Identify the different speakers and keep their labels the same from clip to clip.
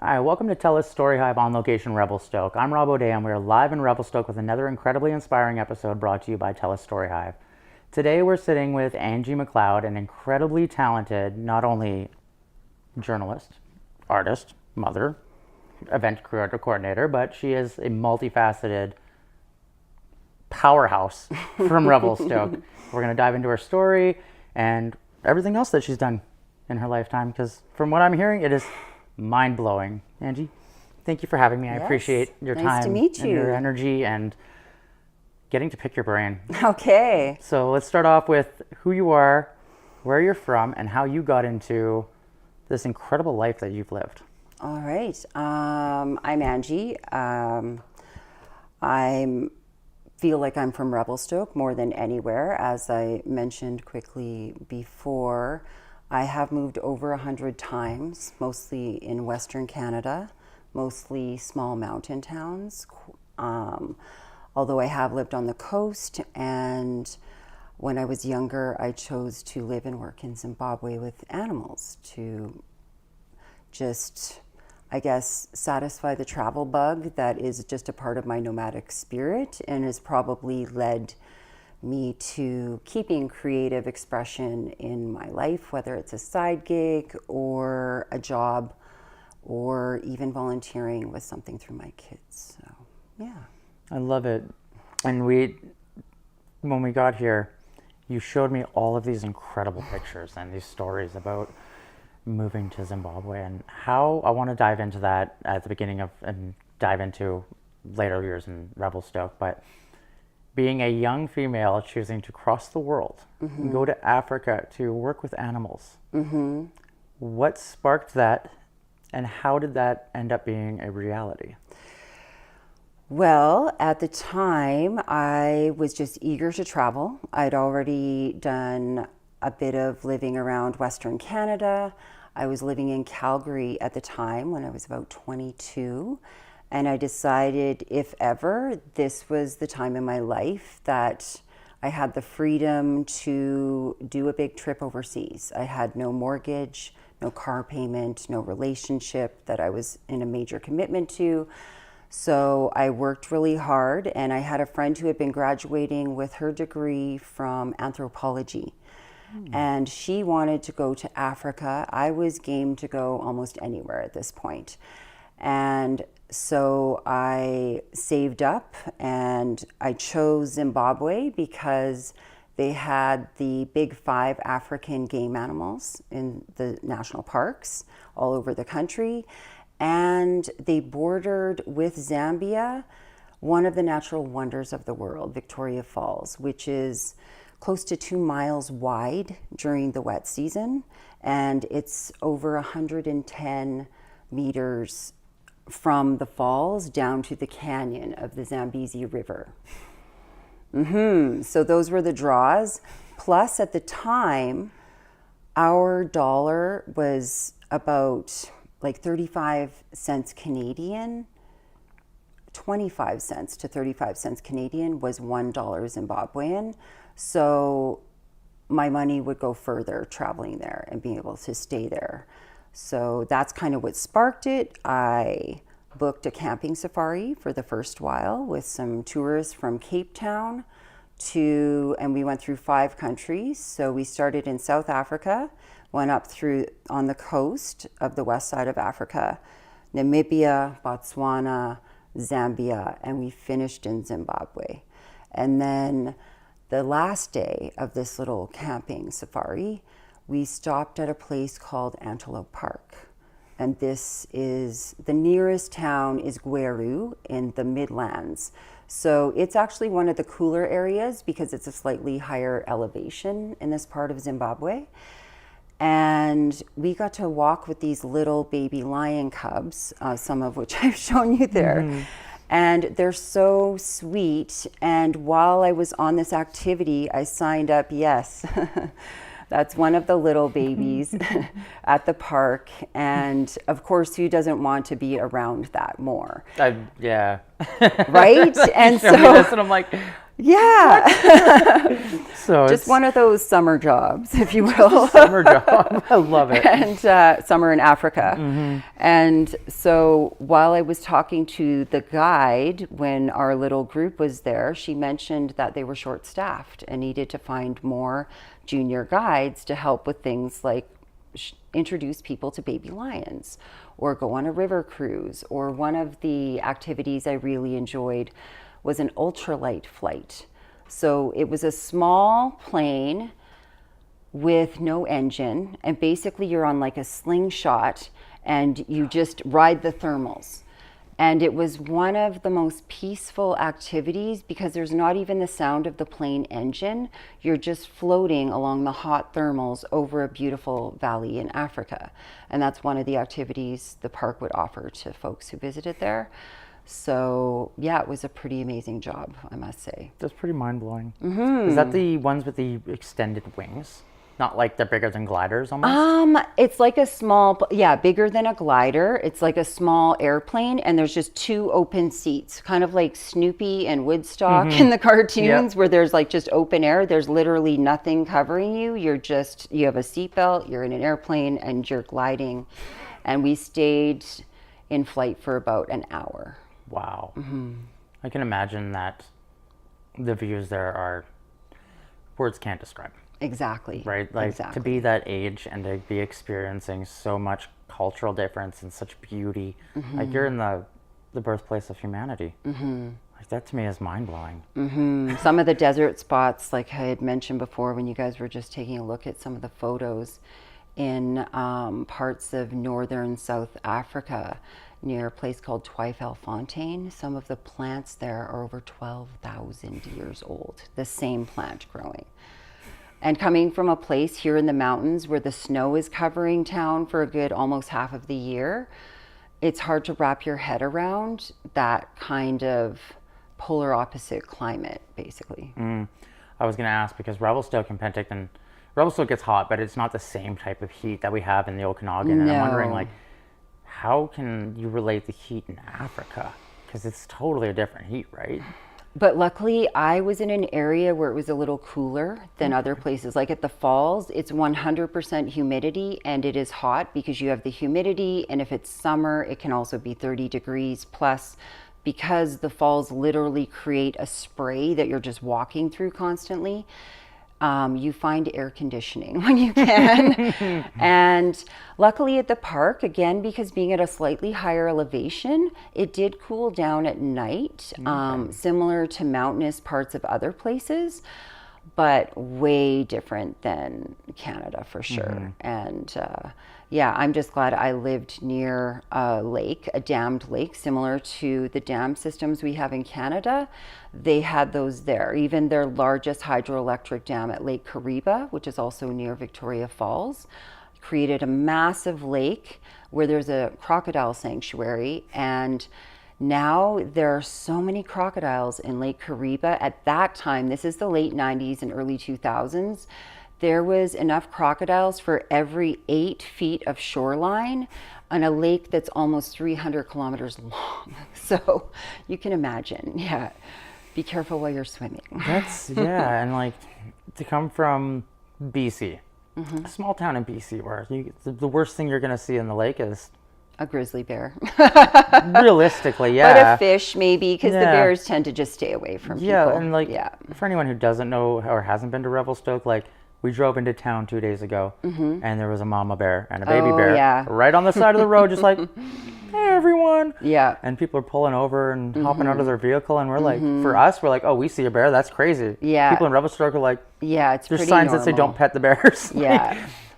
Speaker 1: Hi, welcome to TELUS STORYHIVE On Location, Revelstoke. I'm Robb, and we're live in Revelstoke with another incredibly inspiring episode brought to you by TELUS STORYHIVE. Today we're sitting with Angie McLeod, an incredibly talented, not only journalist, artist, mother, event coordinator, but she is a multifaceted powerhouse from Revelstoke. We're going to dive into her story and everything else that she's done in her lifetime, because from what I'm hearing, it is mind-blowing. Angie, thank you for having me. I appreciate your time.
Speaker 2: Nice to meet
Speaker 1: and
Speaker 2: you.
Speaker 1: your energy and getting to pick your brain.
Speaker 2: Okay.
Speaker 1: So let's start off with who you are, where you're from, and how you got into this incredible life that you've lived.
Speaker 2: All right. I'm Angie. I feel like I'm from Revelstoke more than anywhere. As I mentioned quickly before, I have moved over 100 times, mostly in Western Canada, mostly small mountain towns. Although I have lived on the coast, and when I was younger, I chose to live and work in Zimbabwe with animals to just, I guess, satisfy the travel bug that is just a part of my nomadic spirit and has probably led me to keeping creative expression in my life, whether it's a side gig or a job or even volunteering with something through my kids. So, yeah.
Speaker 1: I love it. And when we got here, you showed me all of these incredible pictures and these stories about moving to Zimbabwe, and how I want to dive into that at the beginning of and dive into later years in Revelstoke. But being a young female choosing to cross the world, and go to Africa to work with animals, what sparked that, and how did that end up being a reality?
Speaker 2: Well, at the time, I was just eager to travel. I'd already done a bit of living around Western Canada. I was living in Calgary at the time when I was about 22. And I decided, if ever, this was the time in my life that I had the freedom to do a big trip overseas. I had no mortgage, no car payment, no relationship that I was in a major commitment to. So I worked really hard, and I had a friend who had been graduating with her degree from anthropology. And she wanted to go to Africa. I was game to go almost anywhere at this point. And so I saved up and I chose Zimbabwe because they had the big 5 African game animals in the national parks all over the country. And they bordered with Zambia, one of the natural wonders of the world, Victoria Falls, which is close to 2 miles wide during the wet season. And it's over 110 meters from the falls down to the canyon of the Zambezi River. So those were the draws. Plus, at the time, our dollar was about like 35 cents Canadian. 25 cents to 35 cents Canadian was $1 Zimbabwean. So my money would go further traveling there and being able to stay there. So that's kind of what sparked it. I booked a camping safari for the first while with some tourists from Cape Town and we went through 5 countries. So we started in South Africa, went up through on the coast of the west side of Africa, Namibia, Botswana, Zambia, and we finished in Zimbabwe. And then the last day of this little camping safari, we stopped at a place called Antelope Park. And this is, the nearest town is Gweru in the Midlands. So it's actually one of the cooler areas because it's a slightly higher elevation in this part of Zimbabwe. And we got to walk with these little baby lion cubs, some of which I've shown you there. And they're so sweet. And while I was on this activity, I signed up, yes, that's one of the little babies at the park. And of course, who doesn't want to be around that more?
Speaker 1: Yeah.
Speaker 2: Right? And
Speaker 1: so, and I'm like,
Speaker 2: Yeah.
Speaker 1: So
Speaker 2: Just
Speaker 1: it's
Speaker 2: one of those summer jobs, if you will.
Speaker 1: summer job. I love it.
Speaker 2: And summer in Africa. And so while I was talking to the guide, when our little group was there, she mentioned that they were short-staffed and needed to find more junior guides to help with things like introduce people to baby lions or go on a river cruise. Or one of the activities I really enjoyed was an ultralight flight. So it was a small plane with no engine, and basically you're on like a slingshot and you just ride the thermals. And it was one of the most peaceful activities because there's not even the sound of the plane engine. You're just floating along the hot thermals over a beautiful valley in Africa. And that's one of the activities the park would offer to folks who visited there. So yeah, it was a pretty amazing job, I must say.
Speaker 1: That's pretty mind-blowing. Is that the ones with the extended wings? Not like they're bigger than gliders almost?
Speaker 2: It's like a small, bigger than a glider. It's like a small airplane, and there's just two open seats, kind of like Snoopy and Woodstock in the cartoons, where there's like just open air. There's literally nothing covering you. You have a seatbelt, you're in an airplane, and you're gliding. And we stayed in flight for about an hour.
Speaker 1: Wow. I can imagine that the views there are words can't describe.
Speaker 2: Exactly.
Speaker 1: Right? Like to be that age and to be experiencing so much cultural difference and such beauty. Like you're in the birthplace of humanity. Like that to me is mind-blowing.
Speaker 2: Some of the desert spots, like I had mentioned before when you guys were just taking a look at some of the photos in parts of northern South Africa near a place called Twyfelfontein. Some of the plants there are over 12,000 years old, the same plant growing. And coming from a place here in the mountains where the snow is covering town for a good almost half of the year, it's hard to wrap your head around that kind of polar opposite climate, basically.
Speaker 1: I was going to ask because Revelstoke and Penticton, Revelstoke gets hot, but it's not the same type of heat that we have in the Okanagan. And I'm wondering, like, how can you relate the heat in Africa? Because it's totally a different heat, right?
Speaker 2: But luckily, I was in an area where it was a little cooler than other places. Like at the falls, it's 100% humidity, and it is hot because you have the humidity. And if it's summer, it can also be 30 degrees plus, because the falls literally create a spray that you're just walking through constantly. You find air conditioning when you can. And luckily at the park, again, because being at a slightly higher elevation, it did cool down at night, similar to mountainous parts of other places, but way different than Canada for sure. And I'm just glad I lived near a lake, a dammed lake, similar to the dam systems we have in Canada. They had those there. Even their largest hydroelectric dam at Lake Kariba, which is also near Victoria Falls, created a massive lake where there's a crocodile sanctuary. And now there are so many crocodiles in Lake Kariba. At that time, this is the late 90s and early 2000s, there was enough crocodiles for every 8 feet of shoreline on a lake that's almost 300 kilometers long. So you can imagine, be careful while you're swimming.
Speaker 1: That's, and like to come from BC, a small town in BC where the worst thing you're going to see in the lake is
Speaker 2: a grizzly bear.
Speaker 1: Realistically,
Speaker 2: But a fish maybe, because the bears tend to just stay away from people.
Speaker 1: And like for anyone who doesn't know or hasn't been to Revelstoke, like we drove into town 2 days ago and there was a mama bear and a baby bear right on the side of the road, just like, hey everyone. And people are pulling over and hopping out of their vehicle, and we're like, for us, we're like, oh, we see a bear, that's crazy. People in Revelstoke are like,
Speaker 2: it's
Speaker 1: there's
Speaker 2: pretty
Speaker 1: signs
Speaker 2: normal.
Speaker 1: that say don't pet the bears.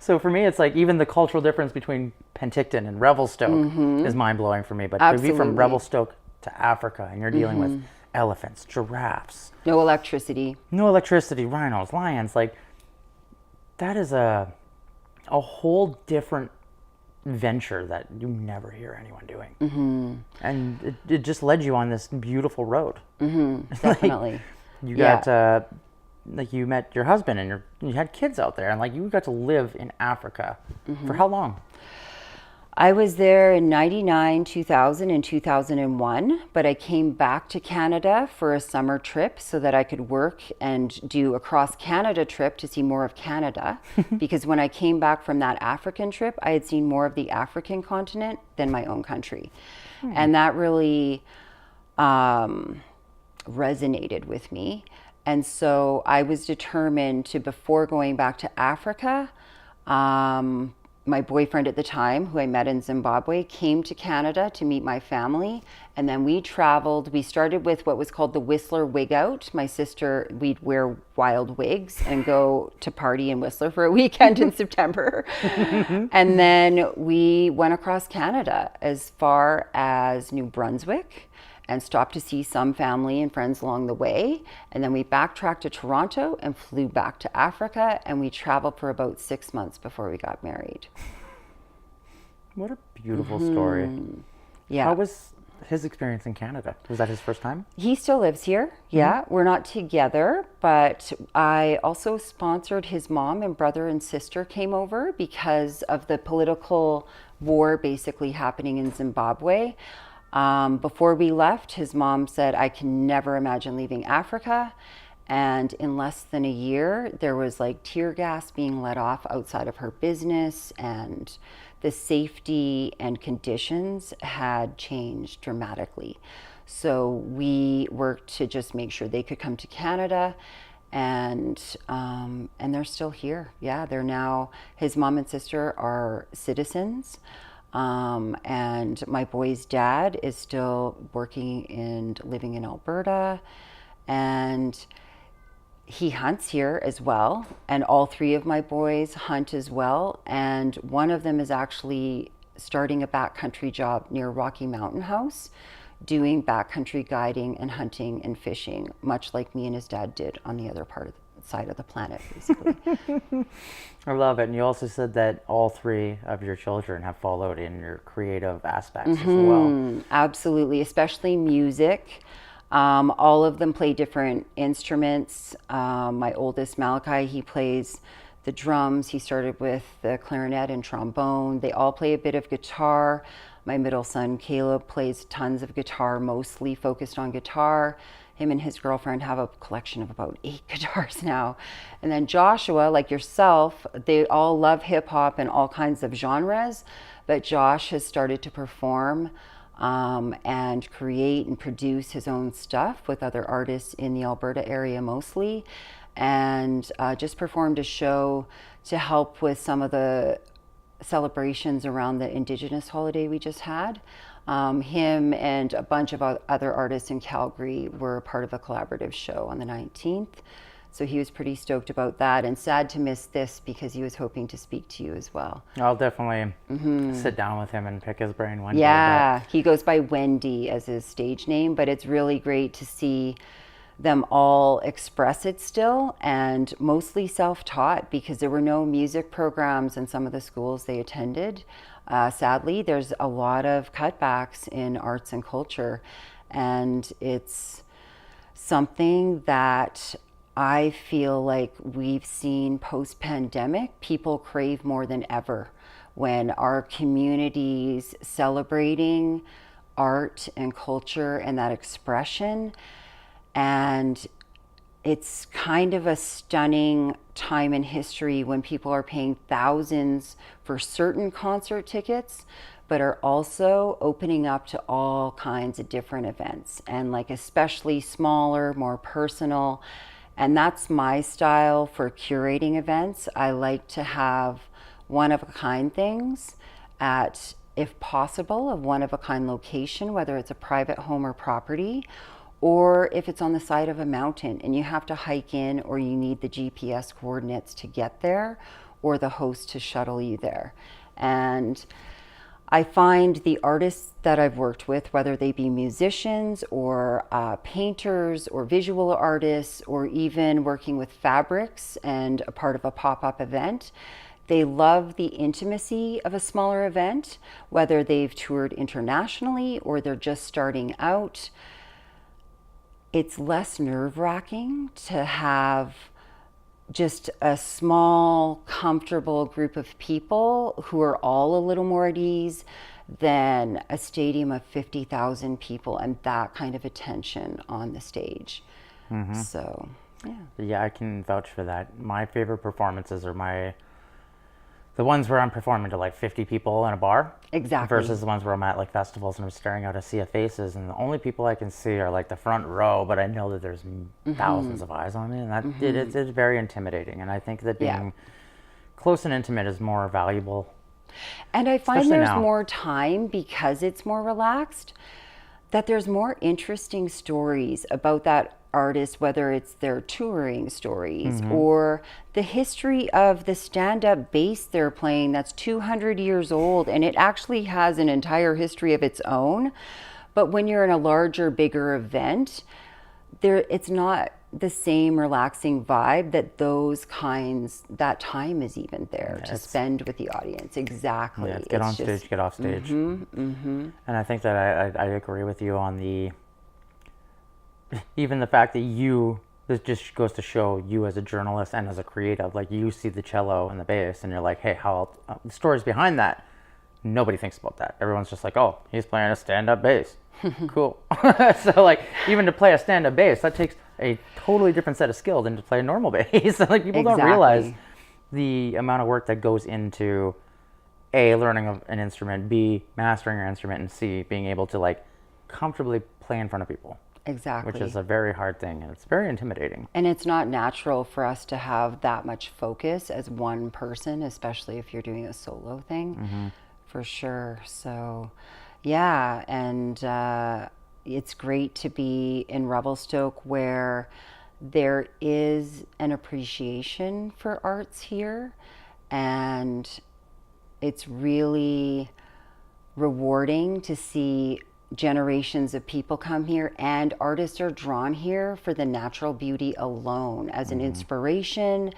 Speaker 1: So for me, it's like even the cultural difference between Penticton and Revelstoke is mind-blowing for me. But to be from Revelstoke to Africa, and you're dealing with elephants, giraffes.
Speaker 2: No electricity,
Speaker 1: rhinos, lions, like that is a whole different venture that you never hear anyone doing. And it just led you on this beautiful road.
Speaker 2: Definitely.
Speaker 1: Like, you got like you met your husband and you had kids out there, and like you got to live in Africa for how long?
Speaker 2: I was there in 99, 2000, and 2001, but I came back to Canada for a summer trip so that I could work and do a cross-Canada trip to see more of Canada. Because when I came back from that African trip, I had seen more of the African continent than my own country. And that really resonated with me. And so I was determined to, before going back to Africa, my boyfriend at the time, who I met in Zimbabwe, came to Canada to meet my family. And then we traveled. We started with what was called the Whistler Wig Out. My sister, we'd wear wild wigs and go to party in Whistler for a weekend in September. And then we went across Canada as far as New Brunswick and stopped to see some family and friends along the way. And then we backtracked to Toronto and flew back to Africa, and we traveled for about 6 months before we got married.
Speaker 1: What a beautiful story.
Speaker 2: Yeah.
Speaker 1: How was his experience in Canada? Was that his first time?
Speaker 2: He still lives here. Yeah, we're not together, but I also sponsored his mom, and brother and sister came over because of the political war basically happening in Zimbabwe. Before we left, his mom said, I can never imagine leaving Africa. And in less than a year, there was like tear gas being let off outside of her business, and the safety and conditions had changed dramatically. So we worked to just make sure they could come to Canada, and they're still here. Yeah, they're now, his mom and sister are citizens. And my boy's dad is still working and living in Alberta, and he hunts here as well. And all three of my boys hunt as well. And one of them is actually starting a backcountry job near Rocky Mountain House, doing backcountry guiding and hunting and fishing, much like me and his dad did on the other part of the side of the planet, basically.
Speaker 1: I love it. And you also said that all three of your children have followed in your creative aspects as well.
Speaker 2: Absolutely, especially music. All of them play different instruments. My oldest, Malachi, he plays the drums. He started with the clarinet and trombone. They all play a bit of guitar. My middle son, Caleb, plays tons of guitar, mostly focused on guitar. Him and his girlfriend have a collection of about 8 guitars now. And then Joshua, like yourself, they all love hip hop and all kinds of genres, but Josh has started to perform and create and produce his own stuff with other artists in the Alberta area mostly, and just performed a show to help with some of the celebrations around the Indigenous holiday we just had. Him and a bunch of other artists in Calgary were part of a collaborative show on the 19th. So he was pretty stoked about that, and sad to miss this because he was hoping to speak to you as well.
Speaker 1: I'll definitely sit down with him and pick his brain one day.
Speaker 2: Yeah, he goes by Wendy as his stage name, but it's really great to see them all express it still, and mostly self-taught because there were no music programs in some of the schools they attended. Sadly, there's a lot of cutbacks in arts and culture, and it's something that I feel like we've seen post-pandemic, people crave more than ever when our communities celebrating art and culture and that expression. And it's kind of a stunning time in history when people are paying thousands for certain concert tickets, but are also opening up to all kinds of different events, and like especially smaller, more personal. And that's my style for curating events. I like to have one-of-a-kind things at, if possible, a one-of-a-kind location, whether it's a private home or property, or if it's on the side of a mountain and you have to hike in, or you need the GPS coordinates to get there, or the host to shuttle you there. And I find the artists that I've worked with, whether they be musicians or painters or visual artists, or even working with fabrics and a part of a pop-up event, they love the intimacy of a smaller event, whether they've toured internationally or they're just starting out. It's less nerve-wracking to have just a small, comfortable group of people who are all a little more at ease than a stadium of 50,000 people and that kind of attention on the stage. So, yeah.
Speaker 1: Yeah, I can vouch for that. My favorite performances are the ones where I'm performing to like 50 people in a bar.
Speaker 2: Exactly.
Speaker 1: Versus the ones where I'm at like festivals and I'm staring out a sea of faces, and the only people I can see are like the front row, but I know that there's thousands of eyes on me, and it's very intimidating. And I think that being close and intimate is more valuable.
Speaker 2: And I find
Speaker 1: Especially
Speaker 2: there's
Speaker 1: now.
Speaker 2: more time because it's more relaxed, that there's more interesting stories about that artist, whether it's their touring stories or the history of the stand-up bass they're playing that's 200 years old, and it actually has an entire history of its own. But when you're in a larger, bigger event, it's not the same relaxing vibe that time is even there to spend with the audience. Exactly.
Speaker 1: Yeah, get on stage, get off stage. And I think that I agree with you on even the fact that this just goes to show you as a journalist and as a creative, like you see the cello and the bass and you're like, hey, the stories behind that, nobody thinks about that. Everyone's just like, oh, he's playing a stand-up bass. Cool. So like, even to play a stand-up bass, that takes a totally different set of skill than to play a normal bass. Like people don't realize the amount of work that goes into A, learning an instrument, B, mastering your instrument, and C, being able to like comfortably play in front of people.
Speaker 2: Exactly.
Speaker 1: Which is a very hard thing, and it's very intimidating.
Speaker 2: And it's not natural for us to have that much focus as one person, especially if you're doing a solo thing, for sure. So, yeah, and it's great to be in Revelstoke where there is an appreciation for arts here, and it's really rewarding to see generations of people come here, and artists are drawn here for the natural beauty alone as an inspiration,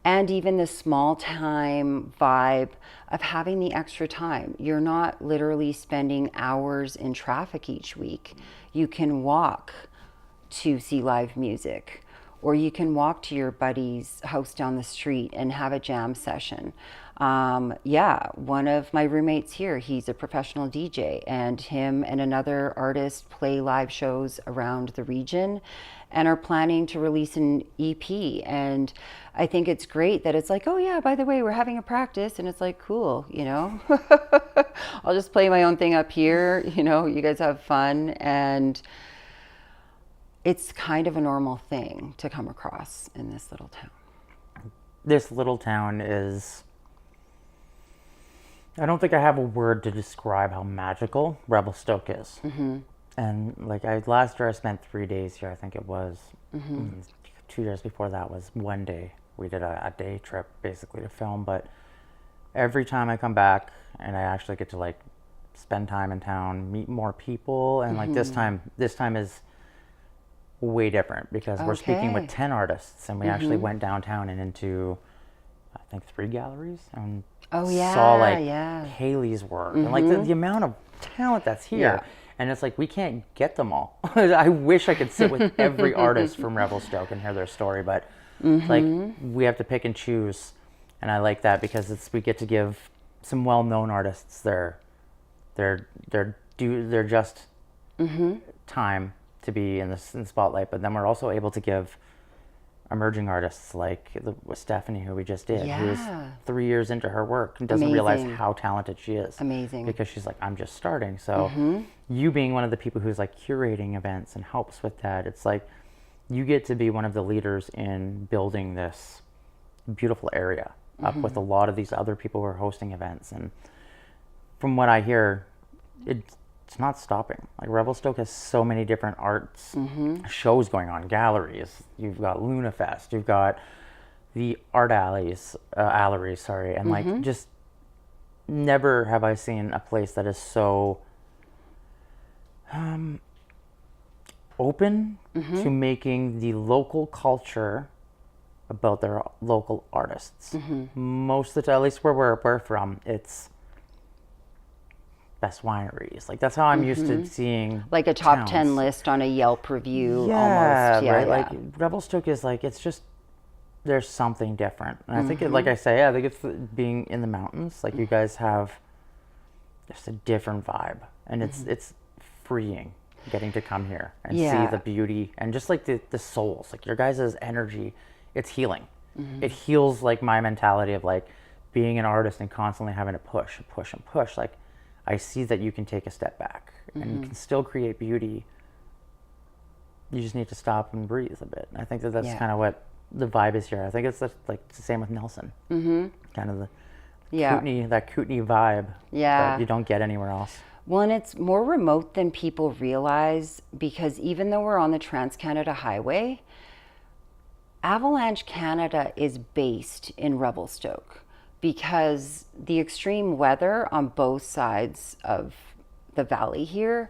Speaker 2: and even the small time vibe of having the extra time. You're not literally spending hours in traffic each week. You can walk to see live music, or you can walk to your buddy's house down the street and have a jam session. One of my roommates here, he's a professional DJ, and him and another artist play live shows around the region and are planning to release an EP. And I think it's great that it's like, oh yeah, by the way, we're having a practice, and it's like, cool, I'll just play my own thing up here, you guys have fun. And it's kind of a normal thing to come across in this little town.
Speaker 1: This little town is, I don't think I have a word to describe how magical Revelstoke is. And like last year I spent 3 days here, I think it was. 2 years before that was 1 day. We did a day trip basically to film, but every time I come back and I actually get to like spend time in town, meet more people, and like this time is way different because we're speaking with 10 artists, and we actually went downtown and into I think 3 galleries and saw like Haley's work and like the amount of talent that's here. And it's like we can't get them all. I wish I could sit with every artist from Revelstoke and hear their story, but like we have to pick and choose, and I like that because we get to give some well-known artists their just time to be in the spotlight, but then we're also able to give emerging artists like Stephanie, who we just did, who's 3 years into her work and doesn't realize how talented she is.
Speaker 2: Amazing.
Speaker 1: Because she's like, I'm just starting. So you being one of the people who's like curating events and helps with that, it's like you get to be one of the leaders in building this beautiful area up with a lot of these other people who are hosting events. And from what I hear, it's not stopping. Like Revelstoke has so many different arts shows going on, galleries. You've got Luna Fest. You've got the art alleries, and like just never have I seen a place that is so open to making the local culture about their local artists. Most of the time, at least where we're from, it's best wineries. Like that's how I'm used to seeing
Speaker 2: like a top
Speaker 1: towns.
Speaker 2: 10 list on a Yelp review.
Speaker 1: Yeah,
Speaker 2: almost.
Speaker 1: right. Like Revelstoke is like, it's just there's something different. And I think, like I say, I think it's being in the mountains. Like, you guys have just a different vibe, and it's freeing getting to come here and see the beauty and just like the souls. Like, your guys' energy, it's healing. It heals like my mentality of like being an artist and constantly having to push and push and push. Like, I see that you can take a step back and you can still create beauty. You just need to stop and breathe a bit. And I think that's kind of what the vibe is here. I think it's like the same with Nelson. Kind of the Kootenay vibe that you don't get anywhere else.
Speaker 2: Well, and it's more remote than people realize, because even though we're on the Trans-Canada Highway, Avalanche Canada is based in Revelstoke, because the extreme weather on both sides of the valley here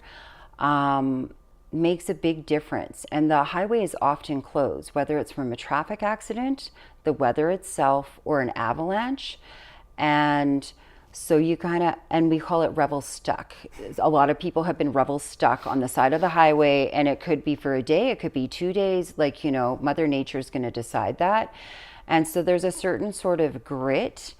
Speaker 2: makes a big difference. And the highway is often closed, whether it's from a traffic accident, the weather itself, or an avalanche. And so you kind of, and we call it Revelstoke. A lot of people have been Revelstoke on the side of the highway, and it could be for a day, it could be 2 days. Like, you know, Mother Nature's going to decide that. And so there's a certain sort of grit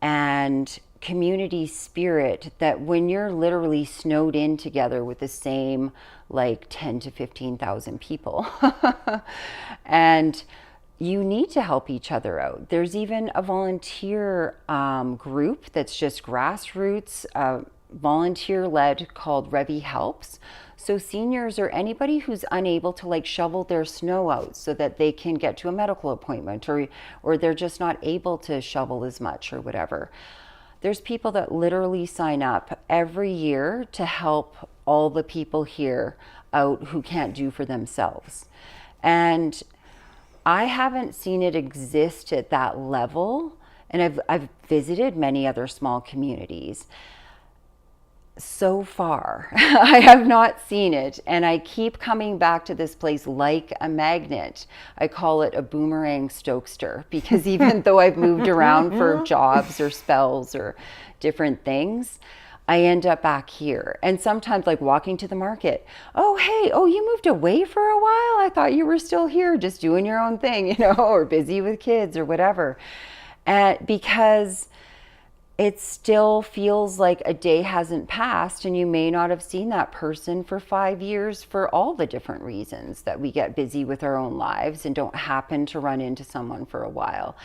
Speaker 2: and community spirit that when you're literally snowed in together with the same like 10 to 15,000 people and you need to help each other out. There's even a volunteer group that's just grassroots, volunteer-led, called Revi Helps. So seniors or anybody who's unable to like shovel their snow out so that they can get to a medical appointment, or they're just not able to shovel as much or whatever. There's people that literally sign up every year to help all the people here out who can't do for themselves. And I haven't seen it exist at that level, and I've visited many other small communities. So far, I have not seen it, and I keep coming back to this place like a magnet. I call it a boomerang Stokester, because even though I've moved around for jobs or spells or different things, I end up back here. And sometimes, like walking to the market, oh, hey, oh, you moved away for a while? I thought you were still here just doing your own thing, you know, or busy with kids or whatever. And because it still feels like a day hasn't passed, and you may not have seen that person for 5 years for all the different reasons that we get busy with our own lives and don't happen to run into someone for a while.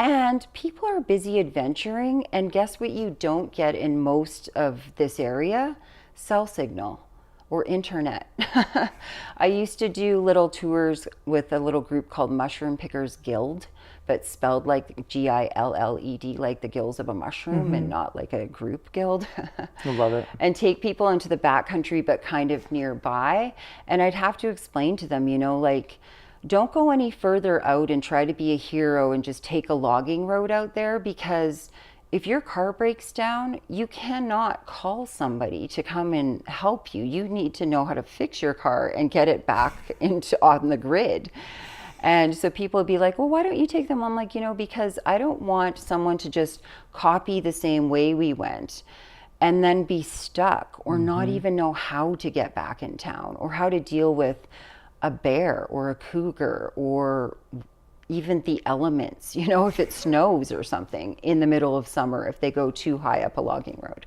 Speaker 2: And people are busy adventuring, and guess what you don't get in most of this area? Cell signal or internet. I used to do little tours with a little group called Mushroom Pickers Guild, but spelled like Gilled, like the gills of a mushroom, and not like a group guild.
Speaker 1: I love it.
Speaker 2: And take people into the backcountry, but kind of nearby. And I'd have to explain to them, you know, like, don't go any further out and try to be a hero and just take a logging road out there, because if your car breaks down, you cannot call somebody to come and help you. You need to know how to fix your car and get it back on the grid. And so people would be like, well, why don't you take them? I'm like, you know, because I don't want someone to just copy the same way we went and then be stuck, or not even know how to get back in town, or how to deal with a bear or a cougar, or even the elements, you know, if it snows or something in the middle of summer, if they go too high up a logging road.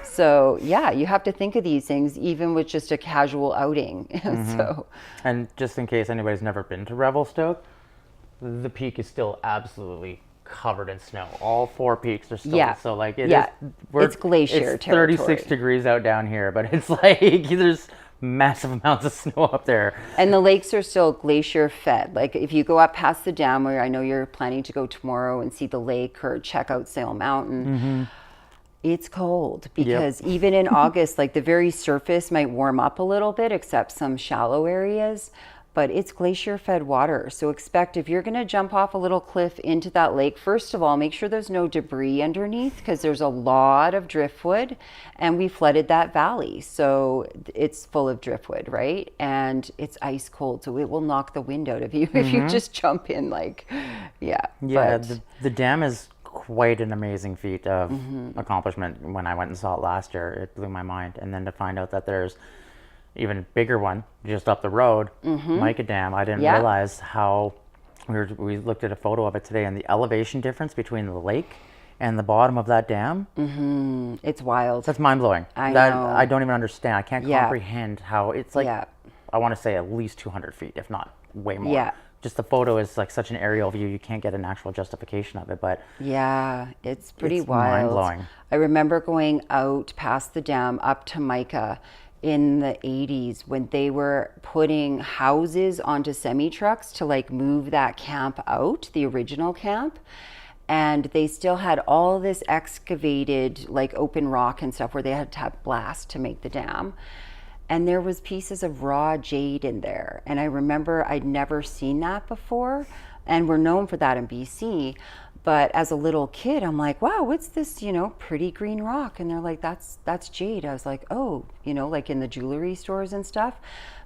Speaker 2: So yeah, you have to think of these things even with just a casual outing. So,
Speaker 1: and just in case anybody's never been to Revelstoke, the peak is still absolutely covered in snow. All 4 peaks are still, so like it's
Speaker 2: glacier
Speaker 1: it's
Speaker 2: territory.
Speaker 1: 36 degrees out down here, but it's like there's massive amounts of snow up there.
Speaker 2: And the lakes are still glacier fed. Like if you go up past the dam, where I know you're planning to go tomorrow and see the lake or check out Sail Mountain, it's cold, because even in August, like the very surface might warm up a little bit, except some shallow areas, but it's glacier fed water. So expect, if you're going to jump off a little cliff into that lake, first of all, make sure there's no debris underneath, because there's a lot of driftwood, and we flooded that valley. So it's full of driftwood, right? And it's ice cold. So it will knock the wind out of you if you just jump in, like,
Speaker 1: the dam is quite an amazing feat of accomplishment. When I went and saw it last year, it blew my mind. And then to find out that there's even bigger one just up the road, Micah Dam, I didn't realize how we looked at a photo of it today, and the elevation difference between the lake and the bottom of that dam,
Speaker 2: It's wild.
Speaker 1: that's mind-blowing.
Speaker 2: I
Speaker 1: That
Speaker 2: know.
Speaker 1: I don't even understand. I can't
Speaker 2: Yeah.
Speaker 1: comprehend how it's like,
Speaker 2: Yeah.
Speaker 1: I want to say at least 200 feet, if not way more.
Speaker 2: Yeah.
Speaker 1: Just the photo is like such an aerial view, you can't get an actual justification of it, but
Speaker 2: Yeah, it's pretty
Speaker 1: It's
Speaker 2: wild.
Speaker 1: mind-blowing.
Speaker 2: I remember going out past the dam up to Micah in the 80s when they were putting houses onto semi-trucks to like move that camp out, the original camp. And they still had all this excavated like open rock and stuff where they had to have blast to make the dam. And there was pieces of raw jade in there. And I remember I'd never seen that before. And we're known for that in BC. But as a little kid, I'm like, wow, what's this, pretty green rock? And they're like, that's jade. I was like, oh, like in the jewelry stores and stuff.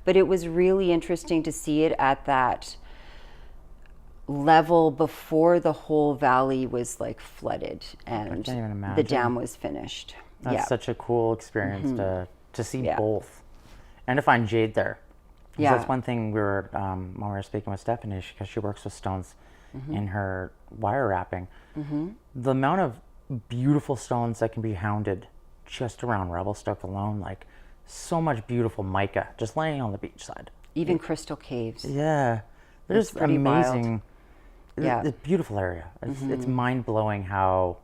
Speaker 2: But it was really interesting to see it at that level before the whole valley was like flooded and
Speaker 1: can't even
Speaker 2: the
Speaker 1: imagine.
Speaker 2: dam was finished.
Speaker 1: that's such a cool experience to see
Speaker 2: Yeah.
Speaker 1: both and to find jade there. 'Cause
Speaker 2: Yeah.
Speaker 1: that's one thing we were when we were speaking with Stephanie, because she works with stones in her wire wrapping. The amount of beautiful stones that can be hounded just around Revelstoke alone, like so much beautiful mica just laying on the beachside.
Speaker 2: Even crystal caves.
Speaker 1: Yeah, there's
Speaker 2: pretty wild.
Speaker 1: amazing.
Speaker 2: Yeah.
Speaker 1: It's a beautiful area. It's mind blowing how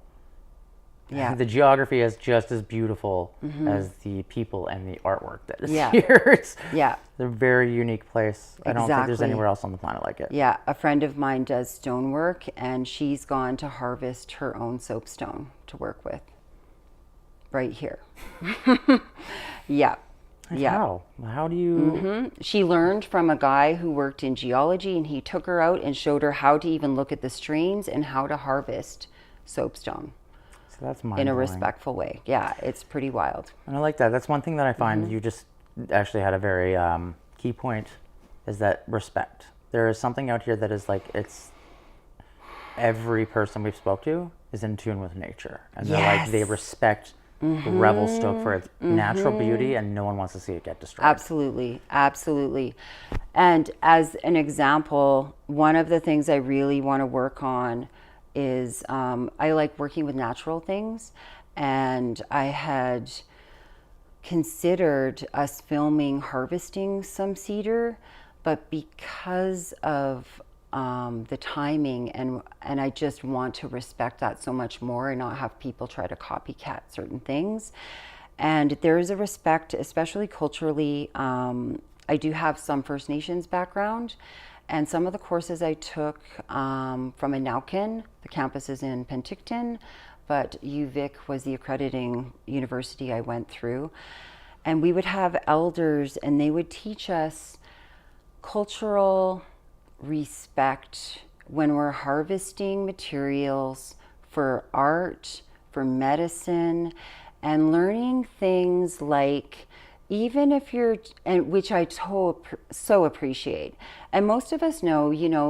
Speaker 2: Yeah.
Speaker 1: the geography is just as beautiful as the people and the artwork that is
Speaker 2: Yeah.
Speaker 1: here. It's
Speaker 2: Yeah.
Speaker 1: a very unique place. I don't think there's
Speaker 2: Exactly.
Speaker 1: anywhere else on the planet like it.
Speaker 2: Yeah, a friend of mine does stonework and she's gone to harvest her own soapstone to work with right here. Yeah. Yeah.
Speaker 1: How do you?
Speaker 2: She learned from a guy who worked in geology and he took her out and showed her how to even look at the strains and how to harvest soapstone
Speaker 1: So that's mind
Speaker 2: in a
Speaker 1: blowing.
Speaker 2: respectful way. Yeah, it's pretty wild.
Speaker 1: And I like that. That's one thing that I find you just actually had a very key point, is that respect. There is something out here that is like, it's every person we've spoke to is in tune with nature, and they're like, they
Speaker 2: Yes.
Speaker 1: respect Revelstoke for its natural beauty, and no one wants to see it get destroyed.
Speaker 2: Absolutely, absolutely. And as an example, one of the things I really want to work on is I like working with natural things, and I had considered us filming harvesting some cedar, but because of the timing and I just want to respect that so much more and not have people try to copycat certain things. And there is a respect, especially culturally. I do have some First Nations background, and some of the courses I took from Inauken, the campus is in Penticton, but UVic was the accrediting university I went through. And we would have elders and they would teach us cultural respect when we're harvesting materials for art, for medicine, and learning things like, even if you're, and which I so appreciate. And most of us know,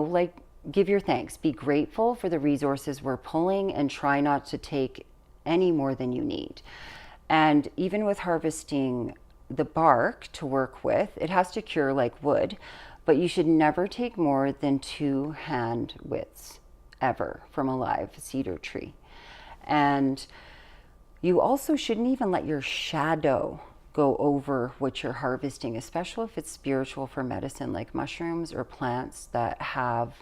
Speaker 2: like, give your thanks, be grateful for the resources we're pulling, and try not to take any more than you need. And even with harvesting the bark to work with, it has to cure like wood, but you should never take more than 2 hand widths ever from a live cedar tree. And you also shouldn't even let your shadow go over what you're harvesting, especially if it's spiritual for medicine, like mushrooms or plants that have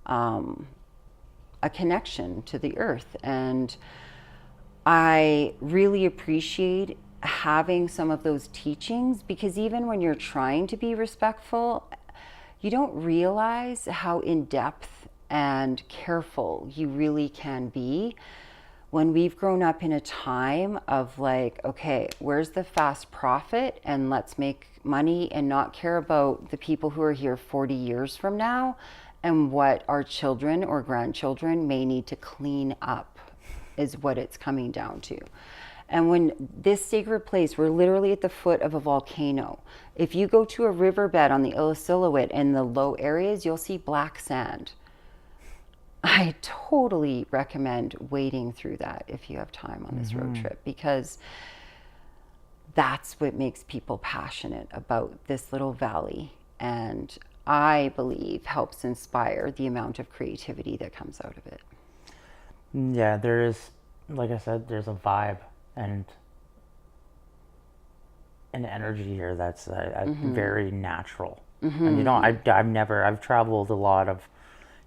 Speaker 2: a connection to the earth. And I really appreciate having some of those teachings, because even when you're trying to be respectful, you don't realize how in-depth and careful you really can be when we've grown up in a time of like, okay, where's the fast profit, and let's make money and not care about the people who are here 40 years from now and what our children or grandchildren may need to clean up, is what it's coming down to. And when this sacred place, we're literally at the foot of a volcano. If you go to a riverbed on the Illecillewaet in the low areas, you'll see black sand. I totally recommend wading through that if you have time on this road trip, because that's what makes people passionate about this little valley. And I believe helps inspire the amount of creativity that comes out of it.
Speaker 1: Yeah, there is, like I said, there's a vibe and an energy here that's very natural. And I've traveled a lot of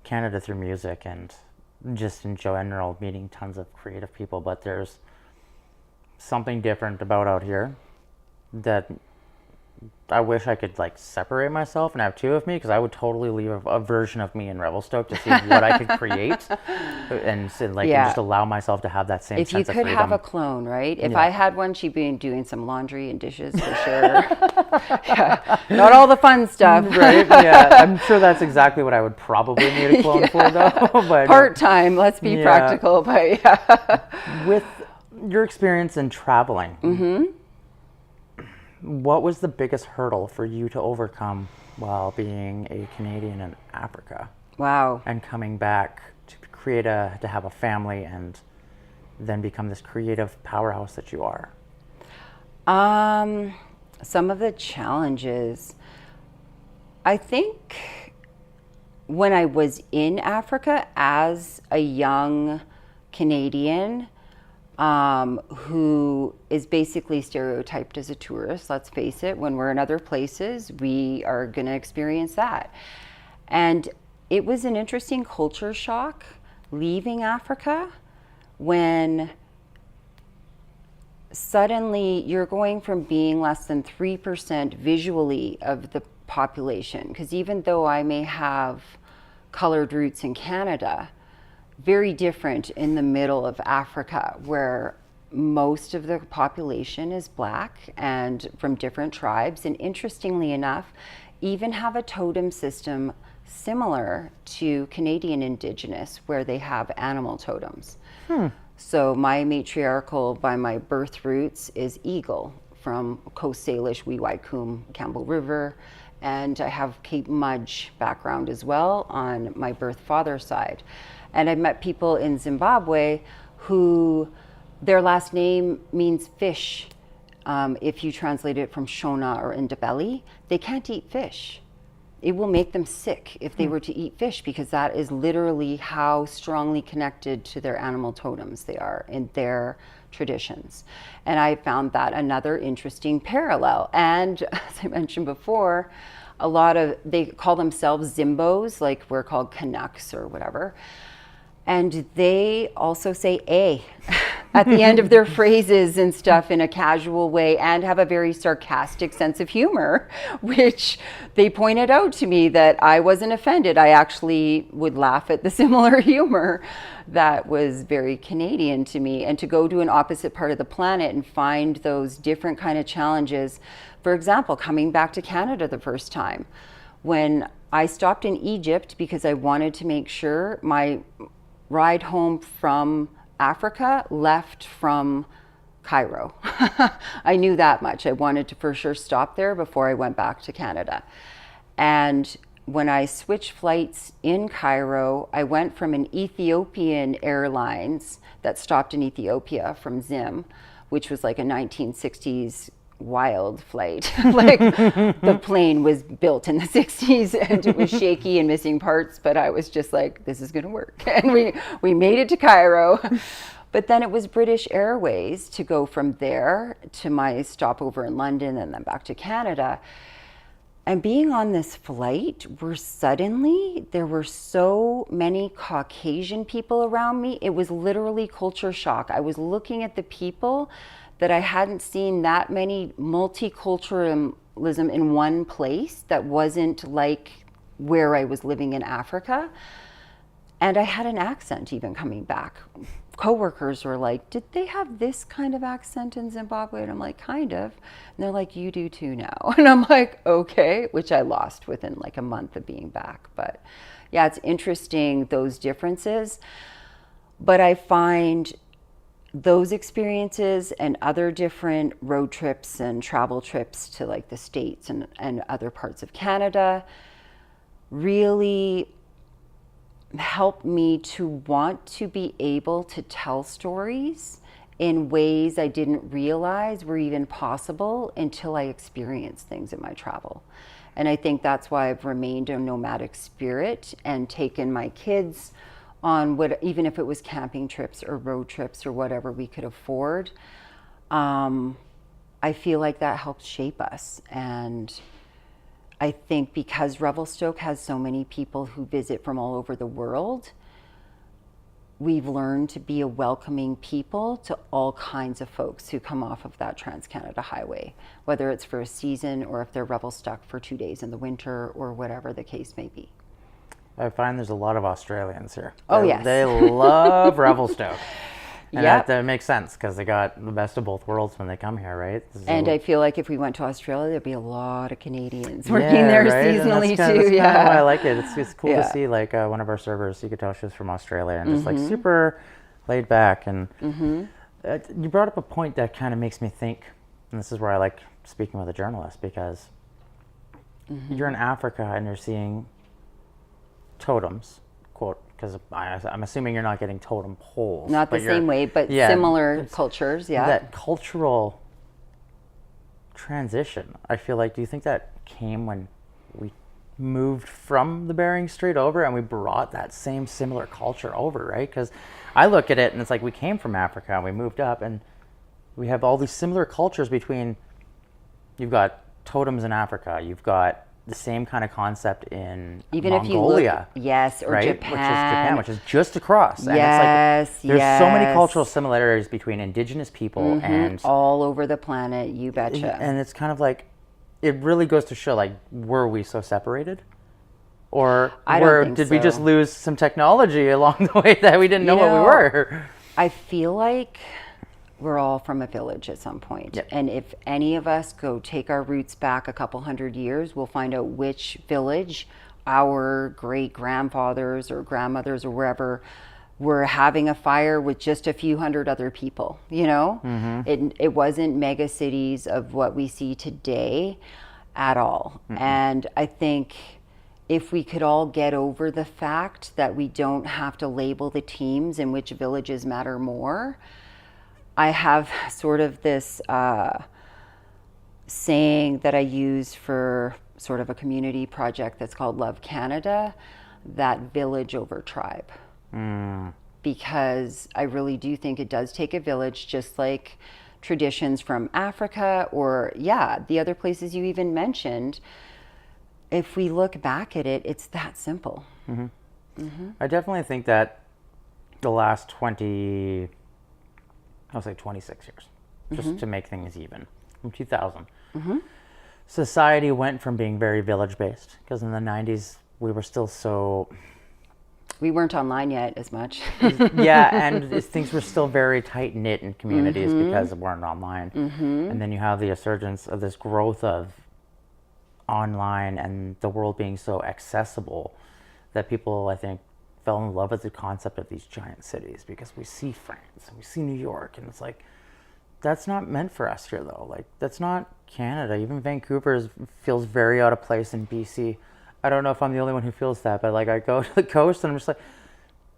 Speaker 1: Canada through music and just in general meeting tons of creative people, but there's something different about out here that I wish I could like separate myself and have two of me, because I would totally leave a version of me in Revelstoke to see what I could create and just allow myself to have that same
Speaker 2: if
Speaker 1: sense
Speaker 2: you
Speaker 1: of
Speaker 2: could
Speaker 1: freedom.
Speaker 2: have a clone, right? If I had one, she'd be doing some laundry and dishes for sure. Not all the fun stuff.
Speaker 1: Right? Yeah, I'm sure that's exactly what I would probably need a clone for, though. But
Speaker 2: part-time, let's be practical. But
Speaker 1: with your experience in traveling, what was the biggest hurdle for you to overcome while being a Canadian in Africa?
Speaker 2: Wow.
Speaker 1: And coming back to to have a family and then become this creative powerhouse that you are?
Speaker 2: Some of the challenges, I think when I was in Africa as a young Canadian, who is basically stereotyped as a tourist. Let's face it, when we're in other places, we are going to experience that. And it was an interesting culture shock leaving Africa when suddenly you're going from being less than 3% visually of the population, because even though I may have colored roots in Canada, very different in the middle of Africa, where most of the population is Black and from different tribes, and interestingly enough, even have a totem system similar to Canadian Indigenous, where they have animal totems. So my matriarchal by my birth roots is Eagle from Coast Salish, Wee-Wai-Coom, Campbell River, and I have Cape Mudge background as well on my birth father's side. And I've met people in Zimbabwe who their last name means fish. If you translate it from Shona or Ndebele, they can't eat fish. It will make them sick if they were to eat fish, because that is literally how strongly connected to their animal totems they are in their traditions. And I found that another interesting parallel. And as I mentioned before, they call themselves Zimbos, like we're called Canucks or whatever. And they also say "a" at the end of their phrases and stuff in a casual way, and have a very sarcastic sense of humor, which they pointed out to me that I wasn't offended. I actually would laugh at the similar humor that was very Canadian to me. And to go to an opposite part of the planet and find those different kind of challenges. For example, coming back to Canada the first time, when I stopped in Egypt because I wanted to make sure my ride home from Africa left from Cairo. I knew that much. I wanted to for sure stop there before I went back to Canada. And when I switched flights in Cairo, I went from an Ethiopian Airlines that stopped in Ethiopia from Zim, which was like a 1960s wild flight. Like the plane was built in the 60s and it was shaky and missing parts, but I was just like, this is going to work. And we made it to Cairo. But then it was British Airways to go from there to my stopover in London and then back to Canada. And being on this flight, where suddenly there were so many Caucasian people around me, it was literally culture shock. I was looking at the people that I hadn't seen that many multiculturalism in one place that wasn't like where I was living in Africa. And I had an accent even coming back. Coworkers were like, did they have this kind of accent in Zimbabwe? And I'm like, kind of. And they're like, you do too now. And I'm like, okay, which I lost within like a month of being back. But yeah, it's interesting, those differences. But I find those experiences and other different road trips and travel trips to like the States and other parts of Canada really helped me to want to be able to tell stories in ways I didn't realize were even possible until I experienced things in my travel. And I think that's why I've remained a nomadic spirit and taken my kids on even if it was camping trips or road trips or whatever we could afford. I feel like that helps shape us. And I think because Revelstoke has so many people who visit from all over the world, we've learned to be a welcoming people to all kinds of folks who come off of that Trans-Canada Highway, whether it's for a season or if they're Revelstoke for 2 days in the winter or whatever the case may be.
Speaker 1: I find there's a lot of Australians here.
Speaker 2: Oh, yes.
Speaker 1: They love Revelstoke. And
Speaker 2: Yep.
Speaker 1: that makes sense because they got the best of both worlds when they come here, right? So,
Speaker 2: And I feel like if we went to Australia, there'd be a lot of Canadians working there seasonally
Speaker 1: that's
Speaker 2: too.
Speaker 1: Kind of why I like it. It's cool
Speaker 2: Yeah.
Speaker 1: to see like one of our servers, you could tell she was from Australia and just like super laid back. And you brought up a point that kind of makes me think, and this is where I like speaking with a journalist, because you're in Africa and you're seeing totems, quote, because I'm assuming you're not getting totem poles.
Speaker 2: Not the same way, but similar cultures, yeah.
Speaker 1: That cultural transition, I feel like, do you think that came when we moved from the Bering Strait over and we brought that same similar culture over, right? Because I look at it and it's like we came from Africa and we moved up and we have all these similar cultures between, you've got totems in Africa, you've got the same kind of concept in
Speaker 2: Even
Speaker 1: Mongolia,
Speaker 2: if you look, yes, or
Speaker 1: right?
Speaker 2: Japan.
Speaker 1: Which is just across. And
Speaker 2: Yes,
Speaker 1: it's like, there's so many
Speaker 2: yes.
Speaker 1: cultural similarities between indigenous people and
Speaker 2: all over the planet, you betcha.
Speaker 1: and it's kind of like, it really goes to show, like, were we so separated? Or
Speaker 2: I don't think
Speaker 1: did we just
Speaker 2: so.
Speaker 1: lose some technology along the way that we didn't know what we were?
Speaker 2: I feel like we're all from a village at some point.
Speaker 1: Yep.
Speaker 2: And if any of us go take our roots back a couple hundred years, we'll find out which village our great grandfathers or grandmothers or wherever were having a fire with just a few hundred other people, you know? It wasn't mega cities of what we see today at all. And I think if we could all get over the fact that we don't have to label the teams and which villages matter more. I have sort of this saying that I use for sort of a community project that's called Love Canada, that village over tribe. Because I really do think it does take a village, just like traditions from Africa or, the other places you even mentioned. If we look back at it, it's that simple.
Speaker 1: I definitely think that the last 26 years, just to make things even, from 2000, society went from being very village-based, because in the 90s, we were still so...
Speaker 2: We weren't online yet as much.
Speaker 1: and things were still very tight-knit in communities because we weren't online. And then you have the resurgence of this growth of online and the world being so accessible that people, I think, fell in love with the concept of these giant cities, because we see France and we see New York, and it's like, that's not meant for us here though. Like, that's not Canada. Even Vancouver feels very out of place in BC. I don't know if I'm the only one who feels that, but like, I go to the coast and I'm just like,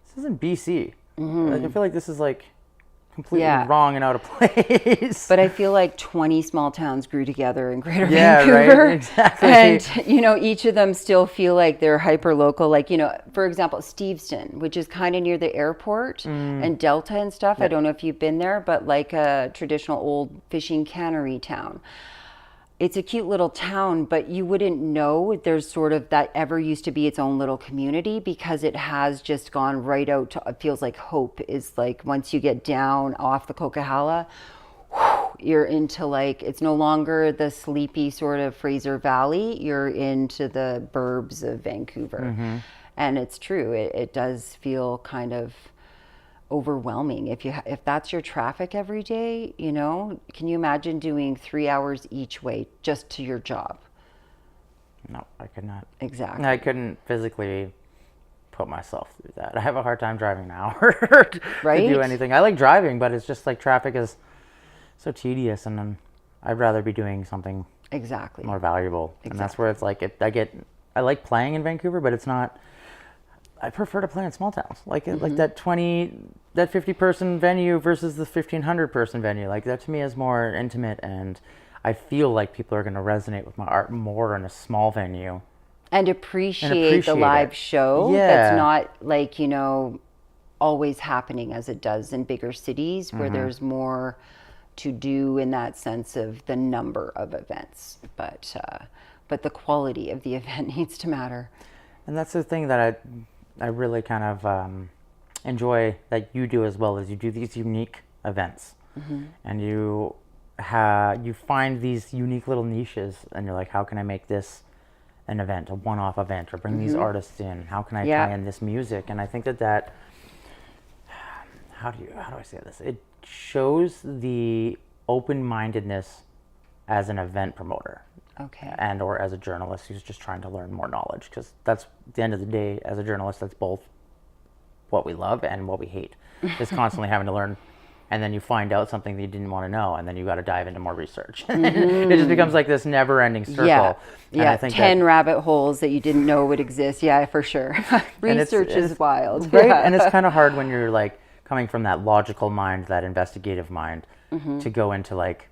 Speaker 1: this isn't BC. Like, I feel like this is like completely wrong and out of place.
Speaker 2: But I feel like 20 small towns grew together in Greater
Speaker 1: Yeah,
Speaker 2: Vancouver.
Speaker 1: right, exactly.
Speaker 2: And, each of them still feel like they're hyper local. Like, for example, Steveston, which is kind of near the airport and Delta and stuff. I don't know if you've been there, but like a traditional old fishing cannery town. It's a cute little town, but you wouldn't know there's sort of that ever used to be its own little community, because it has just gone right out to, it feels like Hope is like, once you get down off the Coquihalla, you're into like, it's no longer the sleepy sort of Fraser Valley, you're into the burbs of Vancouver. And it's true, it does feel kind of overwhelming if that's your traffic every day. Can you imagine doing 3 hours each way just to your job?
Speaker 1: No, I could not.
Speaker 2: Exactly.
Speaker 1: I couldn't physically put myself through that. I have a hard time driving an hour to do anything. I like driving, but it's just like traffic is so tedious, and then I'd rather be doing something more valuable. And that's where it's like, I like playing in Vancouver, but it's not. I prefer to play in small towns, like that 50 person venue versus the 1,500 person venue. Like, that to me is more intimate, and I feel like people are going to resonate with my art more in a small venue.
Speaker 2: And appreciate the
Speaker 1: appreciate
Speaker 2: live
Speaker 1: it.
Speaker 2: show
Speaker 1: Yeah.
Speaker 2: that's not like, always happening as it does in bigger cities where there's more to do in that sense of the number of events. But the quality of the event needs to matter.
Speaker 1: And that's the thing that I really kind of enjoy that you do as well, is you do these unique events, and you find these unique little niches, and you're like, how can I make this an event, a one-off event, or bring these artists in? How can I tie in this music? And I think that how do I say this? It shows the open-mindedness as an event promoter.
Speaker 2: Okay.
Speaker 1: And or as a journalist who's just trying to learn more knowledge, because that's, at the end of the day, as a journalist, that's both what we love and what we hate, is constantly having to learn, and then you find out something that you didn't want to know, and then you got to dive into more research. It just becomes like this never-ending circle.
Speaker 2: Yeah,
Speaker 1: And I think
Speaker 2: 10 rabbit holes that you didn't know would exist. Yeah, for sure. Research is wild.
Speaker 1: Right?
Speaker 2: Yeah.
Speaker 1: And it's kind of hard when you're like coming from that logical mind, that investigative mind, to go into like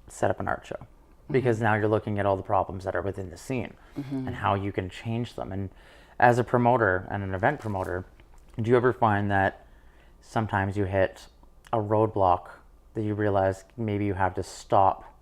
Speaker 1: set up an art show. Because now you're looking at all the problems that are within the scene and how you can change them. And as a promoter and an event promoter, do you ever find that sometimes you hit a roadblock that you realize maybe you have to stop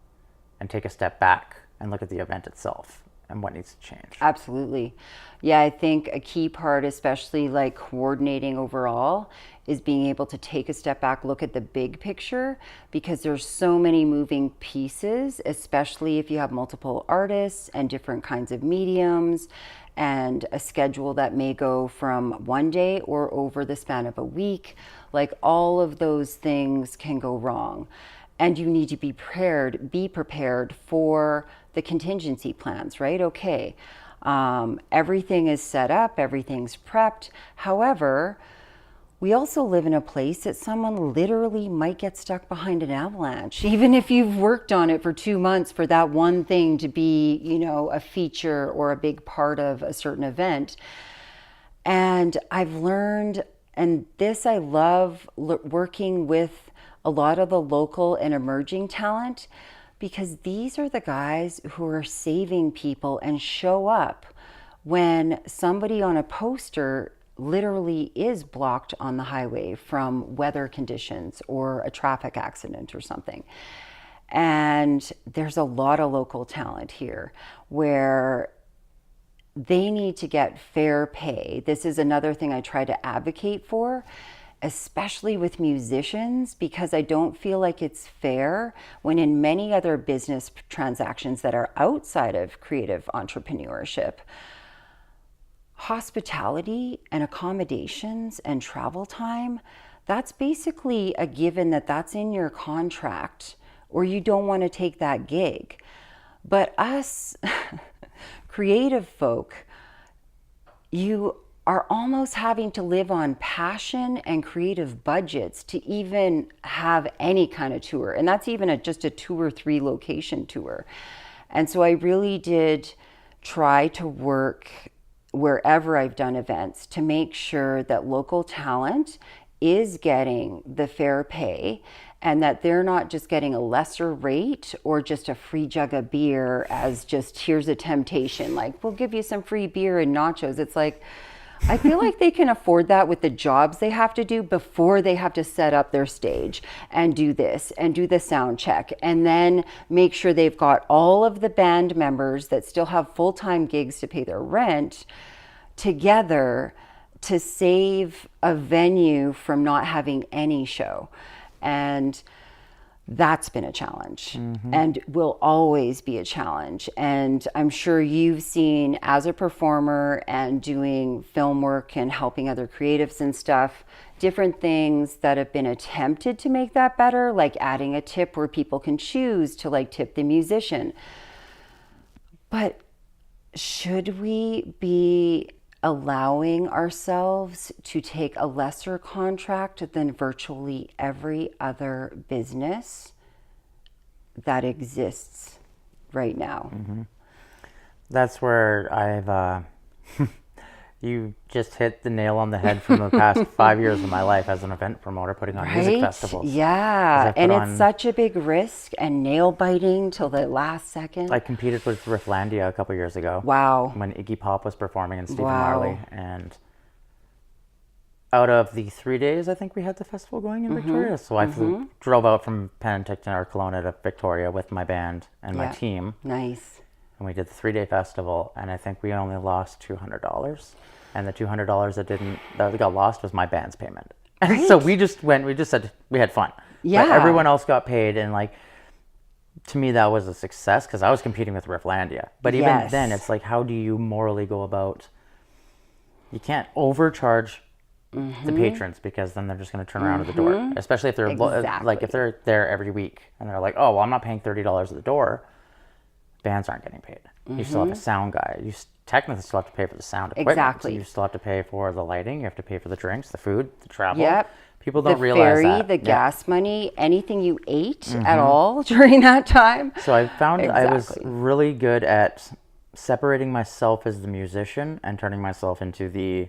Speaker 1: and take a step back and look at the event itself and what needs to change?
Speaker 2: Absolutely. Yeah, I think a key part, especially like coordinating overall, is being able to take a step back, look at the big picture, because there's so many moving pieces, especially if you have multiple artists and different kinds of mediums and a schedule that may go from one day or over the span of a week. Like, all of those things can go wrong. And you need to be prepared for the contingency plans, right? Okay, everything is set up, everything's prepped. However, we also live in a place that someone literally might get stuck behind an avalanche, even if you've worked on it for 2 months for that one thing to be, a feature or a big part of a certain event. And I've learned, and this I love, working with a lot of the local and emerging talent, because these are the guys who are saving people and show up when somebody on a poster literally is blocked on the highway from weather conditions or a traffic accident or something. And there's a lot of local talent here where they need to get fair pay. This is another thing I try to advocate for, especially with musicians, because I don't feel like it's fair when in many other business transactions that are outside of creative entrepreneurship, hospitality and accommodations and travel time, that's basically a given, that's in your contract, or you don't want to take that gig. But us creative folk, you are almost having to live on passion and creative budgets to even have any kind of tour. And that's even just a 2 or 3 location tour. And so I really did try to work wherever I've done events to make sure that local talent is getting the fair pay, and that they're not just getting a lesser rate or just a free jug of beer as just, here's a temptation, like, we'll give you some free beer and nachos. It's like, I feel like they can afford that with the jobs they have to do before they have to set up their stage and do this and do the sound check, and then make sure they've got all of the band members that still have full-time gigs to pay their rent together to save a venue from not having any show. And that's been a challenge, and will always be a challenge. And I'm sure you've seen, as a performer and doing film work and helping other creatives and stuff, different things that have been attempted to make that better, like adding a tip where people can choose to like tip the musician. But should we be allowing ourselves to take a lesser contract than virtually every other business that exists right now?
Speaker 1: That's where I've You just hit the nail on the head from the past 5 years of my life as an event promoter putting on music festivals.
Speaker 2: Yeah, and it's such a big risk and nail biting till the last second.
Speaker 1: I competed with Rifflandia a couple years ago.
Speaker 2: Wow.
Speaker 1: When Iggy Pop was performing and Stephen Marley. And out of the 3 days, I think we had the festival going in Victoria. So I drove out from Penticton or Kelowna to Victoria with my band and my team.
Speaker 2: Nice.
Speaker 1: And we did the 3-day festival, and I think we only lost $200. And the $200 that got lost was my band's payment. And so we just said we had fun.
Speaker 2: Yeah.
Speaker 1: But everyone else got paid, and like, to me that was a success because I was competing with Rifflandia. But even then, it's like, how do you morally go about? You can't overcharge the patrons because then they're just going to turn around at the door. Especially if they're like if they're there every week and they're like, oh well, I'm not paying $30 at the door. Bands aren't getting paid. You still have a sound guy. You technically still have to pay for the sound equipment.
Speaker 2: Exactly.
Speaker 1: So you still have to pay for the lighting. You have to pay for the drinks, the food, the travel.
Speaker 2: Yep.
Speaker 1: People don't
Speaker 2: the
Speaker 1: realize
Speaker 2: ferry,
Speaker 1: that.
Speaker 2: The gas money, anything you ate at all during that time.
Speaker 1: So I found I was really good at separating myself as the musician and turning myself into the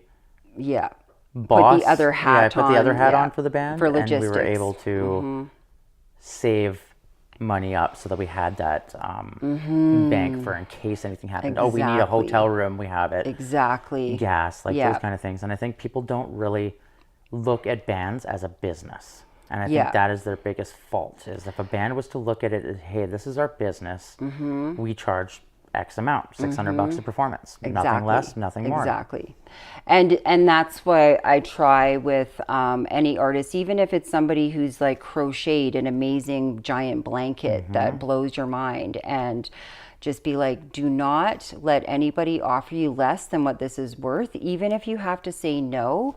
Speaker 1: boss.
Speaker 2: Put the other hat on.
Speaker 1: I put the other hat on for the band.
Speaker 2: For logistics.
Speaker 1: And we were able to save money up so that we had that bank for in case anything happened. Oh, we need a hotel room. We have it.
Speaker 2: Exactly.
Speaker 1: Gas, like those kind of things. And I think people don't really look at bands as a business. And I think that is their biggest fault, is if a band was to look at it as, hey, this is our business. We charge X amount, $600 a performance. Nothing less, nothing more.
Speaker 2: Exactly. And that's why I try with any artist, even if it's somebody who's like crocheted an amazing giant blanket that blows your mind, and just be like, do not let anybody offer you less than what this is worth, even if you have to say no,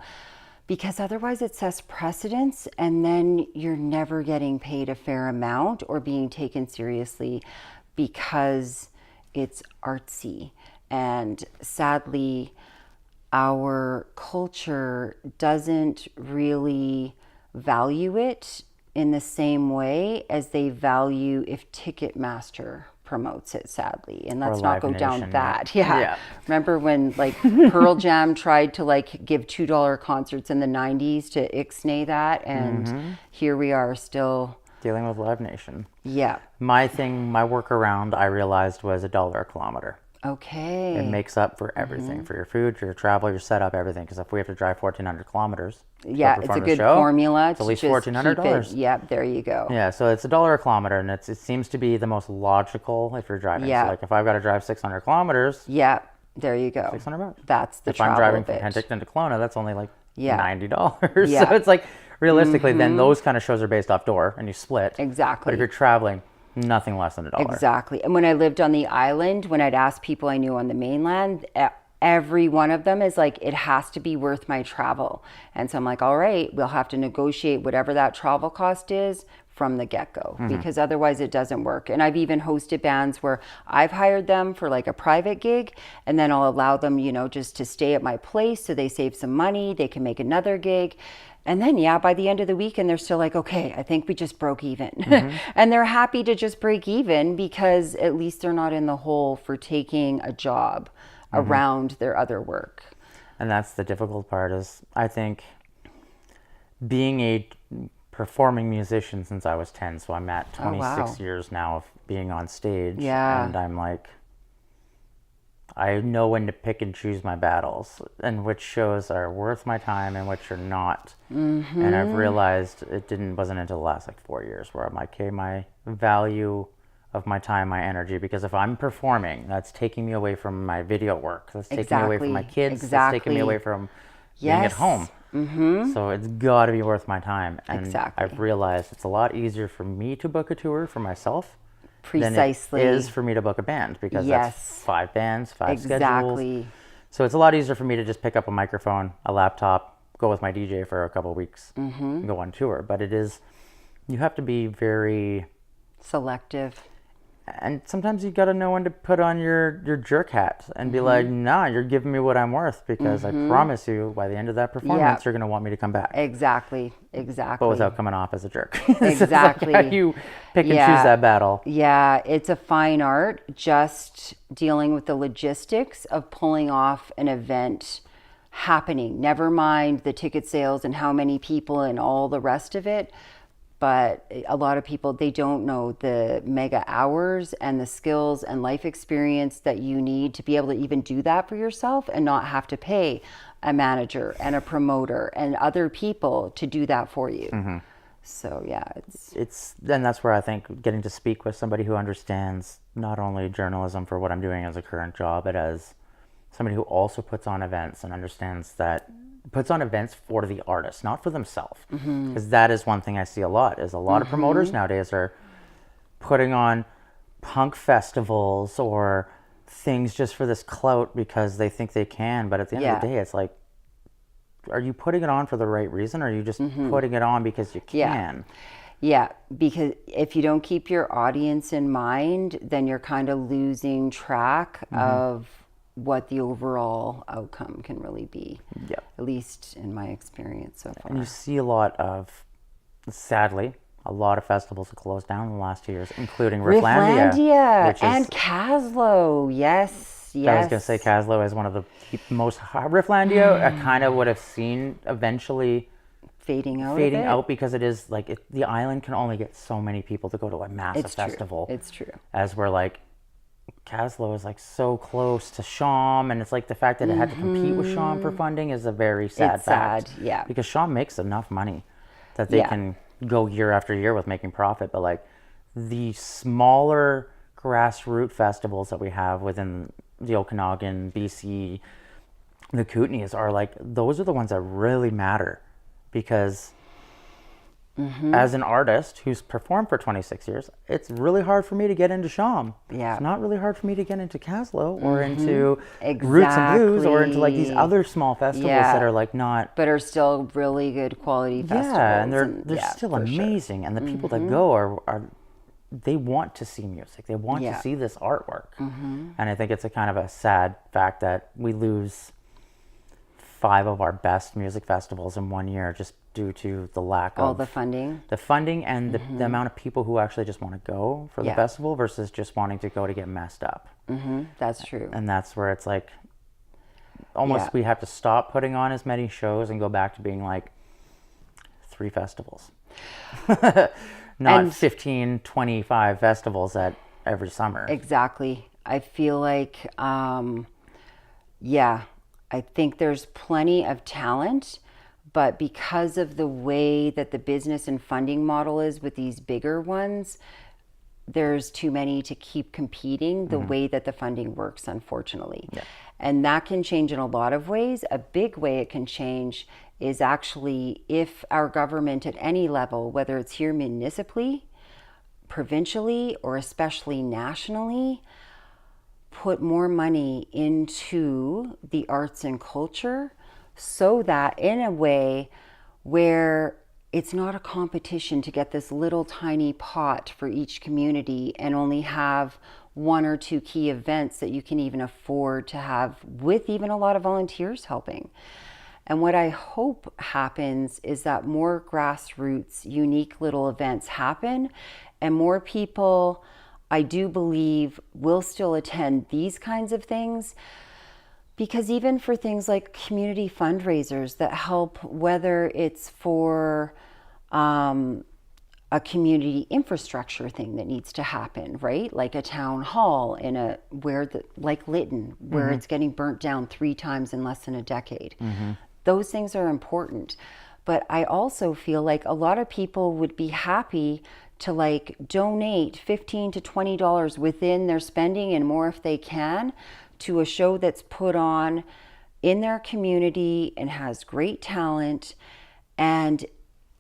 Speaker 2: because otherwise it sets precedence and then you're never getting paid a fair amount or being taken seriously because it's artsy. And sadly, our culture doesn't really value it in the same way as they value if Ticketmaster promotes it, sadly. And let's not go down that. Yeah. Remember when like Pearl Jam tried to like give $2 concerts in the 90s to ixnay that, and here we are still
Speaker 1: dealing with Live Nation.
Speaker 2: Yeah.
Speaker 1: My workaround, I realized, was $1 a kilometer.
Speaker 2: Okay.
Speaker 1: It makes up for everything, for your food, your travel, your setup, everything. Because if we have to drive 1,400 kilometers,
Speaker 2: it's a good formula.
Speaker 1: It's at least $1,400.
Speaker 2: Yep, there you go.
Speaker 1: Yeah, so it's $1 a kilometer, and it seems to be the most logical if you're driving.
Speaker 2: Yeah.
Speaker 1: So like if I've got to drive 600 kilometers,
Speaker 2: yeah, there you go.
Speaker 1: $600.
Speaker 2: That's the
Speaker 1: if
Speaker 2: travel
Speaker 1: I'm driving
Speaker 2: bit.
Speaker 1: from Penticton to Kelowna, that's only like $90.
Speaker 2: Yeah.
Speaker 1: So it's like realistically, then those kind of shows are based off door, and you split.
Speaker 2: Exactly.
Speaker 1: But if you're traveling, nothing less than $1.
Speaker 2: Exactly. And when I lived on the island, when I'd ask people I knew on the mainland, every one of them is like, it has to be worth my travel. And so I'm like, all right, we'll have to negotiate whatever that travel cost is from the get-go, because otherwise it doesn't work. And I've even hosted bands where I've hired them for like a private gig, and then I'll allow them, just to stay at my place so they save some money, they can make another gig. And then, by the end of the weekend, they're still like, okay, I think we just broke even. And they're happy to just break even because at least they're not in the hole for taking a job around their other work.
Speaker 1: And that's the difficult part, is I think being a performing musician since I was 10, so I'm at 26 years now of being on stage.
Speaker 2: Yeah.
Speaker 1: And I'm like, I know when to pick and choose my battles, and which shows are worth my time and which are not. And I've realized it wasn't until the last like 4 years where I'm like, okay, my value of my time, my energy, because if I'm performing, that's taking me away from my video work. That's taking me away from my kids. That's taking me away from being at home. So it's got to be worth my time. And I've realized it's a lot easier for me to book a tour for myself
Speaker 2: Precisely.
Speaker 1: than it is for me to book a band, because that's 5 bands, 5 schedules.
Speaker 2: Exactly.
Speaker 1: So it's a lot easier for me to just pick up a microphone, a laptop, go with my DJ for a couple of weeks, and go on tour. But you have to be very
Speaker 2: selective.
Speaker 1: And sometimes you got to know when to put on your jerk hat and be like, nah, you're giving me what I'm worth, because I promise you by the end of that performance, you're going to want me to come back.
Speaker 2: Exactly.
Speaker 1: But without coming off as a jerk.
Speaker 2: Exactly.
Speaker 1: How do you pick and choose that battle?
Speaker 2: Yeah, it's a fine art, just dealing with the logistics of pulling off an event happening. Never mind the ticket sales and how many people and all the rest of it. But a lot of people, they don't know the mega hours and the skills and life experience that you need to be able to even do that for yourself and not have to pay a manager and a promoter and other people to do that for you. So yeah,
Speaker 1: then that's where I think getting to speak with somebody who understands not only journalism for what I'm doing as a current job, but as somebody who also puts on events and understands that puts on events for the artist, not for themselves. Because that is one thing I see a lot, is a lot of promoters nowadays are putting on punk festivals or things just for this clout because they think they can. But at the end of the day, it's like, are you putting it on for the right reason, or are you just putting it on because you can?
Speaker 2: Yeah, because if you don't keep your audience in mind, then you're kind of losing track of what the overall outcome can really be.
Speaker 1: Yeah.
Speaker 2: At least in my experience so far.
Speaker 1: And you see a lot of, sadly, a lot of festivals have closed down in the last 2 years, including Rifflandia.
Speaker 2: And Caslo. Yes.
Speaker 1: I was going to say Caslo is one of the most... Rifflandia, I kind of would have seen eventually
Speaker 2: fading out
Speaker 1: because it is like the island can only get so many people to go to a massive festival.
Speaker 2: It's true.
Speaker 1: As we're like, Caslo is like so close to Sham, and it's like the fact that it had to compete with Sham for funding is a very sad fact.
Speaker 2: Sad, yeah.
Speaker 1: Because Sham makes enough money that they can go year after year with making profit, but like the smaller grassroots festivals that we have within the Okanagan, BC, the Kootenays are like, those are the ones that really matter, because as an artist who's performed for 26 years, it's really hard for me to get into Sham.
Speaker 2: Yeah.
Speaker 1: It's not really hard for me to get into Caslo or into Roots and Blues or into like these other small festivals that are like not...
Speaker 2: But are still really good quality festivals.
Speaker 1: Yeah, and they're still amazing. And the people that go are they want to see music. They want to see this artwork. And I think it's a kind of a sad fact that we lose 5 of our best music festivals in 1 year just due to the lack of
Speaker 2: the funding
Speaker 1: and the amount of people who actually just want to go for the festival versus just wanting to go to get messed up.
Speaker 2: That's true.
Speaker 1: And that's where it's like almost we have to stop putting on as many shows and go back to being like 3 festivals. Not 15, 25 festivals at every summer.
Speaker 2: Exactly. I feel like I think there's plenty of talent, but because of the way that the business and funding model is with these bigger ones, there's too many to keep competing the way that the funding works, unfortunately. Yeah. And that can change in a lot of ways. A big way it can change is actually if our government at any level, whether it's here municipally, provincially, or especially nationally, put more money into the arts and culture, so that in a way where it's not a competition to get this little tiny pot for each community and only have 1 or 2 key events that you can even afford to have with even a lot of volunteers helping. And what I hope happens is that more grassroots, unique little events happen, and more people, I do believe, will still attend these kinds of things. Because even for things like community fundraisers that help, whether it's for a community infrastructure thing that needs to happen, right? Like a town hall like Lytton, where it's getting burnt down 3 times in less than a decade. Those things are important. But I also feel like a lot of people would be happy to like donate $15 to $20 within their spending and more if they can, to a show that's put on in their community and has great talent, and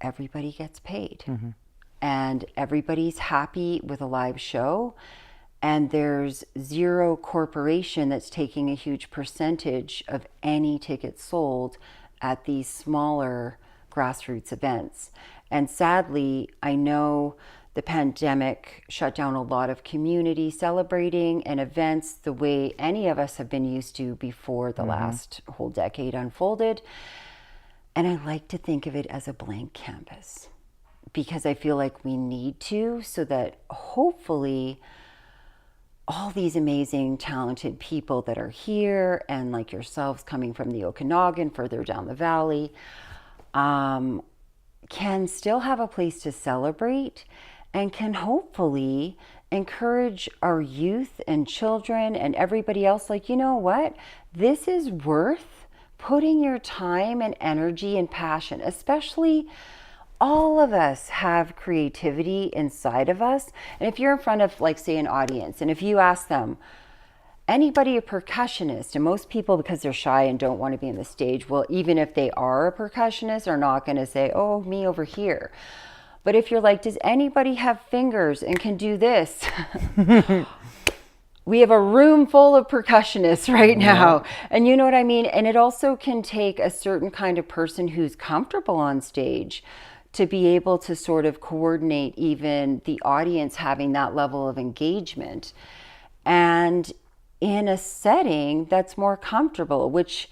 Speaker 2: everybody gets paid. And everybody's happy with a live show, and there's zero corporation that's taking a huge percentage of any tickets sold at these smaller grassroots events. And sadly, I know the pandemic shut down a lot of community celebrating and events the way any of us have been used to before the last whole decade unfolded. And I like to think of it as a blank canvas, because I feel like we need to, so that hopefully all these amazing, talented people that are here, and like yourselves coming from the Okanagan, further down the valley, can still have a place to celebrate and can hopefully encourage our youth and children and everybody else, like, you know what? This is worth putting your time and energy and passion, especially all of us have creativity inside of us. And if you're in front of, like, say, an audience, and if you ask them, anybody a percussionist, and most people, because they're shy and don't want to be on the stage, well, even if they are a percussionist, are not going to say, oh, me over here. But if you're like, does anybody have fingers and can do this? We have a room full of percussionists right now. And you know what I mean? And it also can take a certain kind of person who's comfortable on stage to be able to sort of coordinate even the audience having that level of engagement. And in a setting that's more comfortable, which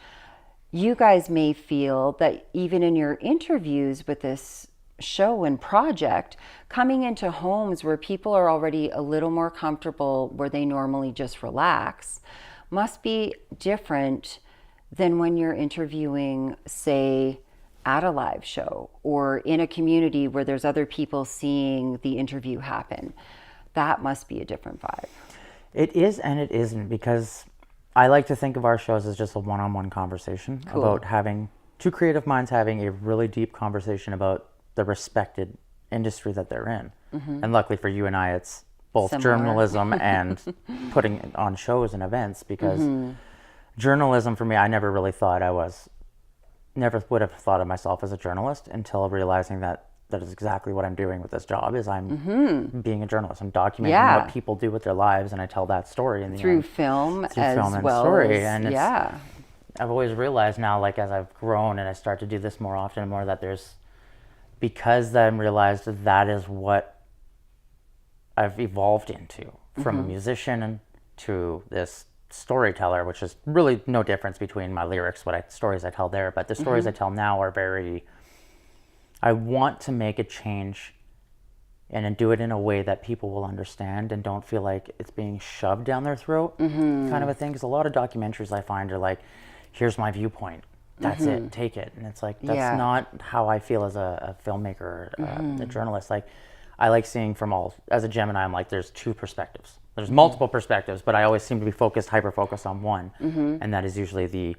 Speaker 2: you guys may feel that even in your interviews with this show and project, coming into homes where people are already a little more comfortable, where they normally just relax, must be different than when you're interviewing, say, at a live show or in a community where there's other people seeing the interview happen. That must be a different vibe.
Speaker 1: It is and it isn't, because I like to think of our shows as just a one-on-one conversation about having two creative minds having a really deep conversation about the respected industry that they're in. And luckily for you and I, it's both journalism and putting on shows and events, because journalism for me, I never really thought never would have thought of myself as a journalist until realizing that is exactly what I'm doing with this job. Is I'm being a journalist. I'm documenting what people do with their lives, and I tell that story in the
Speaker 2: through
Speaker 1: end.
Speaker 2: film
Speaker 1: Through
Speaker 2: as
Speaker 1: film and
Speaker 2: well
Speaker 1: story.
Speaker 2: as,
Speaker 1: And I've always realized now, like, as I've grown and I start to do this more often and more, that because I'm realized that is what I've evolved into, from a musician to this storyteller, which is really no difference between my lyrics, stories I tell there, but the stories I tell now are I want to make a change and do it in a way that people will understand and don't feel like it's being shoved down their throat, kind of a thing. Because a lot of documentaries I find are like, here's my viewpoint, that's it, take it. And it's like, that's not how I feel as a filmmaker, a journalist. Like, I like seeing as a Gemini, I'm like, there's two perspectives. There's multiple perspectives, but I always seem to be hyper-focused on one. And that is usually the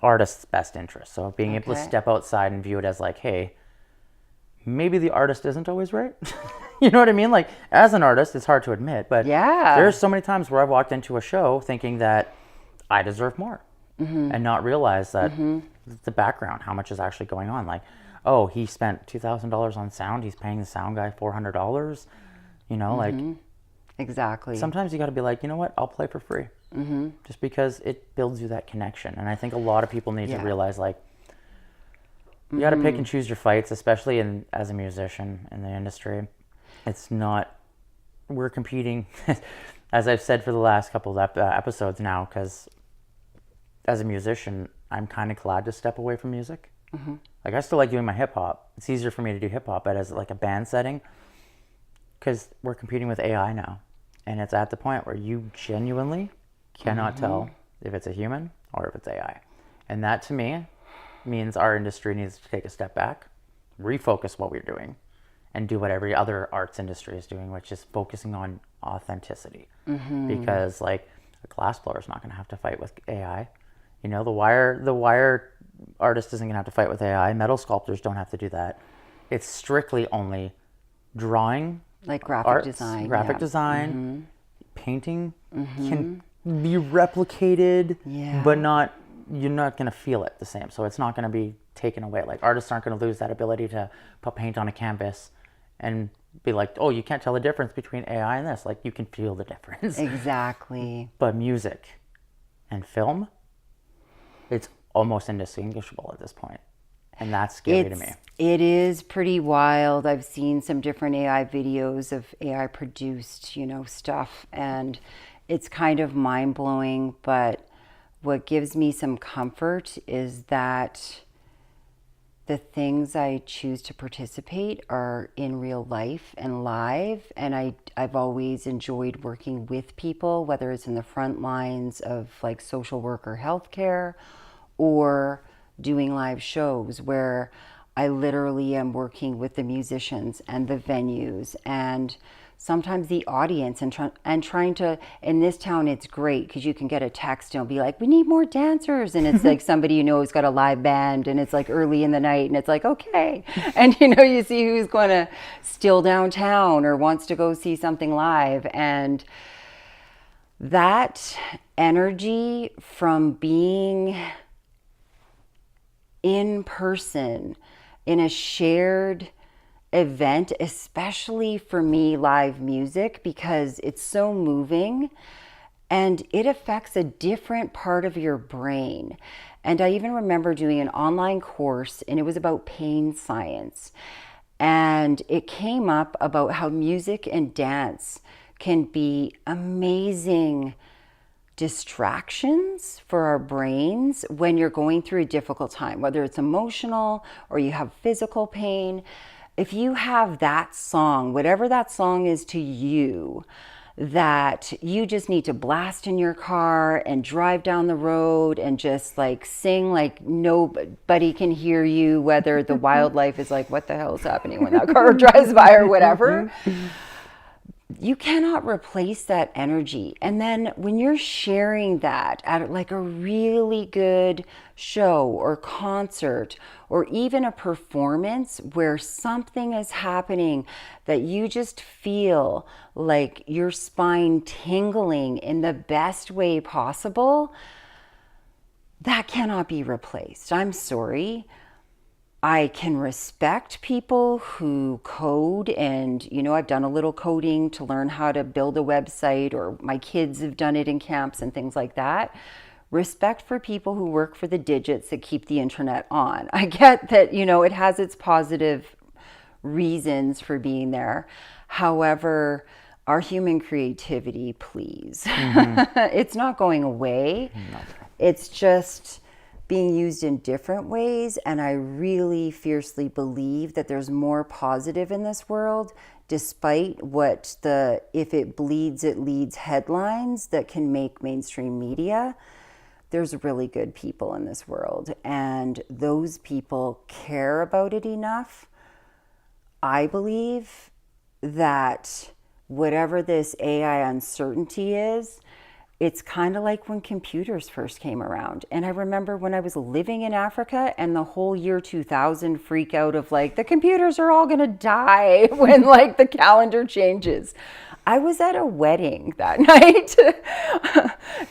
Speaker 1: artist's best interest. So being able to step outside and view it as like, hey, maybe the artist isn't always right. You know what I mean? Like, as an artist, it's hard to admit, but there's so many times where I've walked into a show thinking that I deserve more and not realize that the background, how much is actually going on. Like, oh, he spent $2,000 on sound. He's paying the sound guy $400. You know, like,
Speaker 2: exactly.
Speaker 1: Sometimes you got to be like, you know what? I'll play for free, just because it builds you that connection. And I think a lot of people need to realize, like, you got to pick and choose your fights, especially as a musician in the industry. It's not, we're competing, as I've said for the last couple of episodes now, because as a musician, I'm kind of glad to step away from music. Like, I still like doing my hip hop. It's easier for me to do hip hop, but as like a band setting, because we're competing with AI now. And it's at the point where you genuinely cannot tell if it's a human or if it's AI. And that, to me, means our industry needs to take a step back, refocus what we're doing, and do what every other arts industry is doing, which is focusing on authenticity. Because, like, a glassblower is not going to have to fight with AI. You know, the wire artist isn't going to have to fight with AI. Metal sculptors don't have to do that. It's strictly only drawing,
Speaker 2: like graphic
Speaker 1: design, painting can be replicated, but you're not going to feel it the same. So it's not going to be taken away. Like, artists aren't going to lose that ability to put paint on a canvas and be like, oh, you can't tell the difference between AI and this. Like, you can feel the difference.
Speaker 2: Exactly.
Speaker 1: But music and film, it's almost indistinguishable at this point. And that's scary to me.
Speaker 2: It is pretty wild. I've seen some different AI videos of AI produced, stuff, and it's kind of mind-blowing. But what gives me some comfort is that the things I choose to participate are in real life and live. And I've always enjoyed working with people, whether it's in the front lines of like social work or healthcare, or doing live shows where I literally am working with the musicians and the venues and sometimes the audience and trying to, in this town, it's great because you can get a text and it'll be like, we need more dancers. And it's like somebody you know who's got a live band and it's like early in the night and it's like, okay. And you know, you see who's going to still downtown or wants to go see something live. And that energy from being in person in a shared event, especially for me, live music, because it's so moving and it affects a different part of your brain. And I even remember doing an online course and it was about pain science. And it came up about how music and dance can be amazing distractions for our brains when you're going through a difficult time, whether it's emotional or you have physical pain. If you have that song, whatever that song is to you, that you just need to blast in your car and drive down the road and just like sing like nobody can hear you, whether the wildlife is like, what the hell is happening when that car drives by or whatever. You cannot replace that energy. And then when you're sharing that at like a really good show or concert or even a performance where something is happening that you just feel like your spine tingling in the best way possible, that cannot be replaced. I'm sorry. I can respect people who code and, you know, I've done a little coding to learn how to build a website, or my kids have done it in camps and things like that. Respect for people who work for the digits that keep the internet on. I get that, you know, it has its positive reasons for being there. However, our human creativity, please. It's not going away. No. It's just being used in different ways, and I really fiercely believe that there's more positive in this world, despite what the if it bleeds it leads headlines that can make mainstream media. There's really good people in this world, and those people care about it enough, I believe, that whatever this AI uncertainty is, it's kind of like when computers first came around. And I remember when I was living in Africa and the whole year 2000 freak out of like, the computers are all going to die when like the calendar changes. I was at a wedding that night.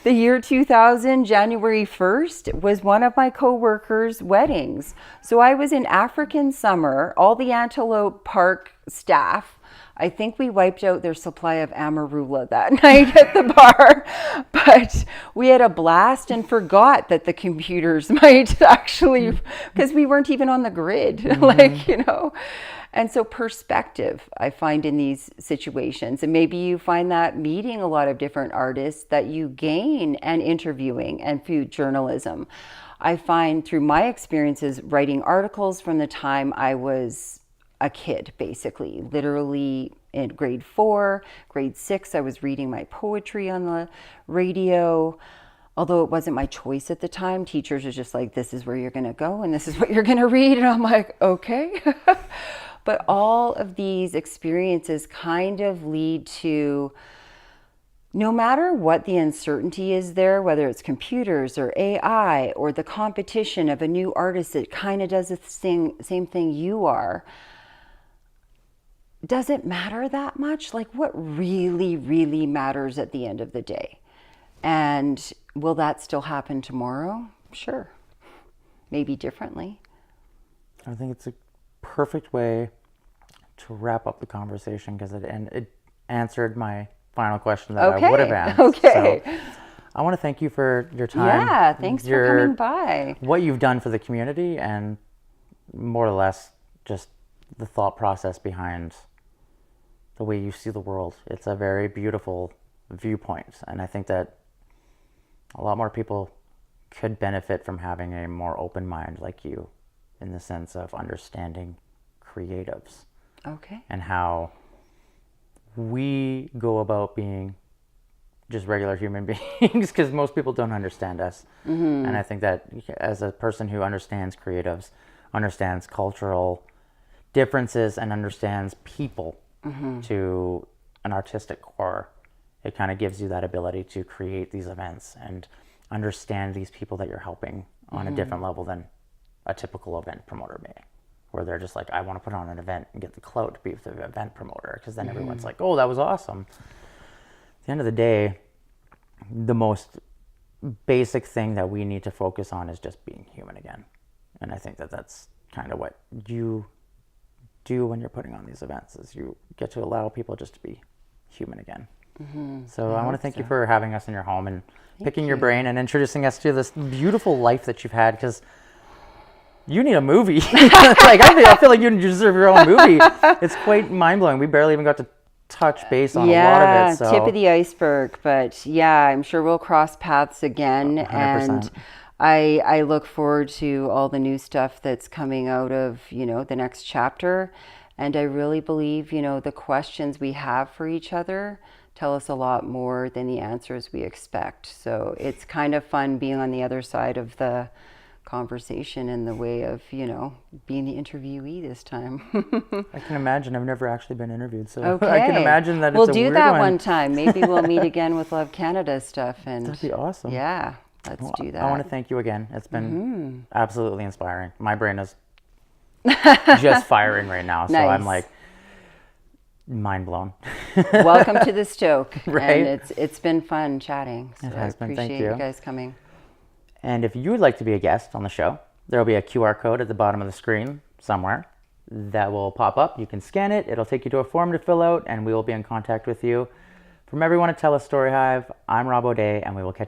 Speaker 2: The year 2000, January 1st, was one of my coworkers' weddings. So I was in African summer, all the Antelope Park staff, I think we wiped out their supply of Amarula that night at the bar, but we had a blast and forgot that the computers might actually, because we weren't even on the grid, like, you know. And so perspective, I find in these situations, and maybe you find that meeting a lot of different artists that you gain and interviewing and food journalism. I find through my experiences writing articles from the time I was a kid, basically, literally in grade 4, grade 6, I was reading my poetry on the radio. Although it wasn't my choice at the time, teachers are just like, this is where you're going to go and this is what you're going to read. And I'm like, okay. But all of these experiences kind of lead to, no matter what the uncertainty is there, whether it's computers or AI or the competition of a new artist that kind of does the same thing you are, does it matter that much? Like, what really, really matters at the end of the day? And will that still happen tomorrow? Sure. Maybe differently.
Speaker 1: I think it's a perfect way to wrap up the conversation, because it answered my final question that I would have asked.
Speaker 2: Okay.
Speaker 1: So I want to thank you for your time.
Speaker 2: Yeah, thanks for coming by.
Speaker 1: What you've done for the community, and more or less just the thought process behind the way you see the world. It's a very beautiful viewpoint, and I think that a lot more people could benefit from having a more open mind like you in the sense of understanding creatives
Speaker 2: Okay.
Speaker 1: and how we go about being just regular human beings, because most people don't understand us. And I think that as a person who understands creatives, understands cultural differences, and understands people to an artistic core, it kind of gives you that ability to create these events and understand these people that you're helping on a different level than a typical event promoter may, where they're just like, I want to put on an event and get the clout to be the event promoter, because then everyone's like, oh, that was awesome. At the end of the day, the most basic thing that we need to focus on is just being human again. And I think that that's kind of what you do when you're putting on these events, is you get to allow people just to be human again. So I want to thank you for having us in your home and picking your brain and introducing us to this beautiful life that you've had, because you need a movie. Like I feel like you deserve your own movie. It's quite mind-blowing. We barely even got to touch base on a lot of it. So.
Speaker 2: Tip of the iceberg. But yeah, I'm sure we'll cross paths again.
Speaker 1: 100%.
Speaker 2: And I look forward to all the new stuff that's coming out of, the next chapter. And I really believe, the questions we have for each other tell us a lot more than the answers we expect. So it's kind of fun being on the other side of the conversation in the way of, being the interviewee this time.
Speaker 1: I can imagine. I've never actually been interviewed, so
Speaker 2: Okay.
Speaker 1: I can imagine that
Speaker 2: we'll
Speaker 1: it's a
Speaker 2: do
Speaker 1: weird
Speaker 2: that
Speaker 1: one.
Speaker 2: one time. Maybe we'll meet again with Love Canada stuff. And
Speaker 1: That'd be awesome.
Speaker 2: Yeah, let's do that.
Speaker 1: I want to thank you again. It's been absolutely inspiring. My brain is just firing right now, so I'm
Speaker 2: Nice.
Speaker 1: like mind blown.
Speaker 2: Welcome to the Stoke.
Speaker 1: Right?
Speaker 2: And it's been fun chatting. So
Speaker 1: It has
Speaker 2: I
Speaker 1: been.
Speaker 2: appreciate
Speaker 1: Thank you.
Speaker 2: you guys coming.
Speaker 1: And if you would like to be a guest on the show, there will be a QR code at the bottom of the screen somewhere that will pop up. You can scan it. It'll take you to a form to fill out, and we will be in contact with you. From everyone at TELUS Storyhive, I'm Robb O'Day, and we will catch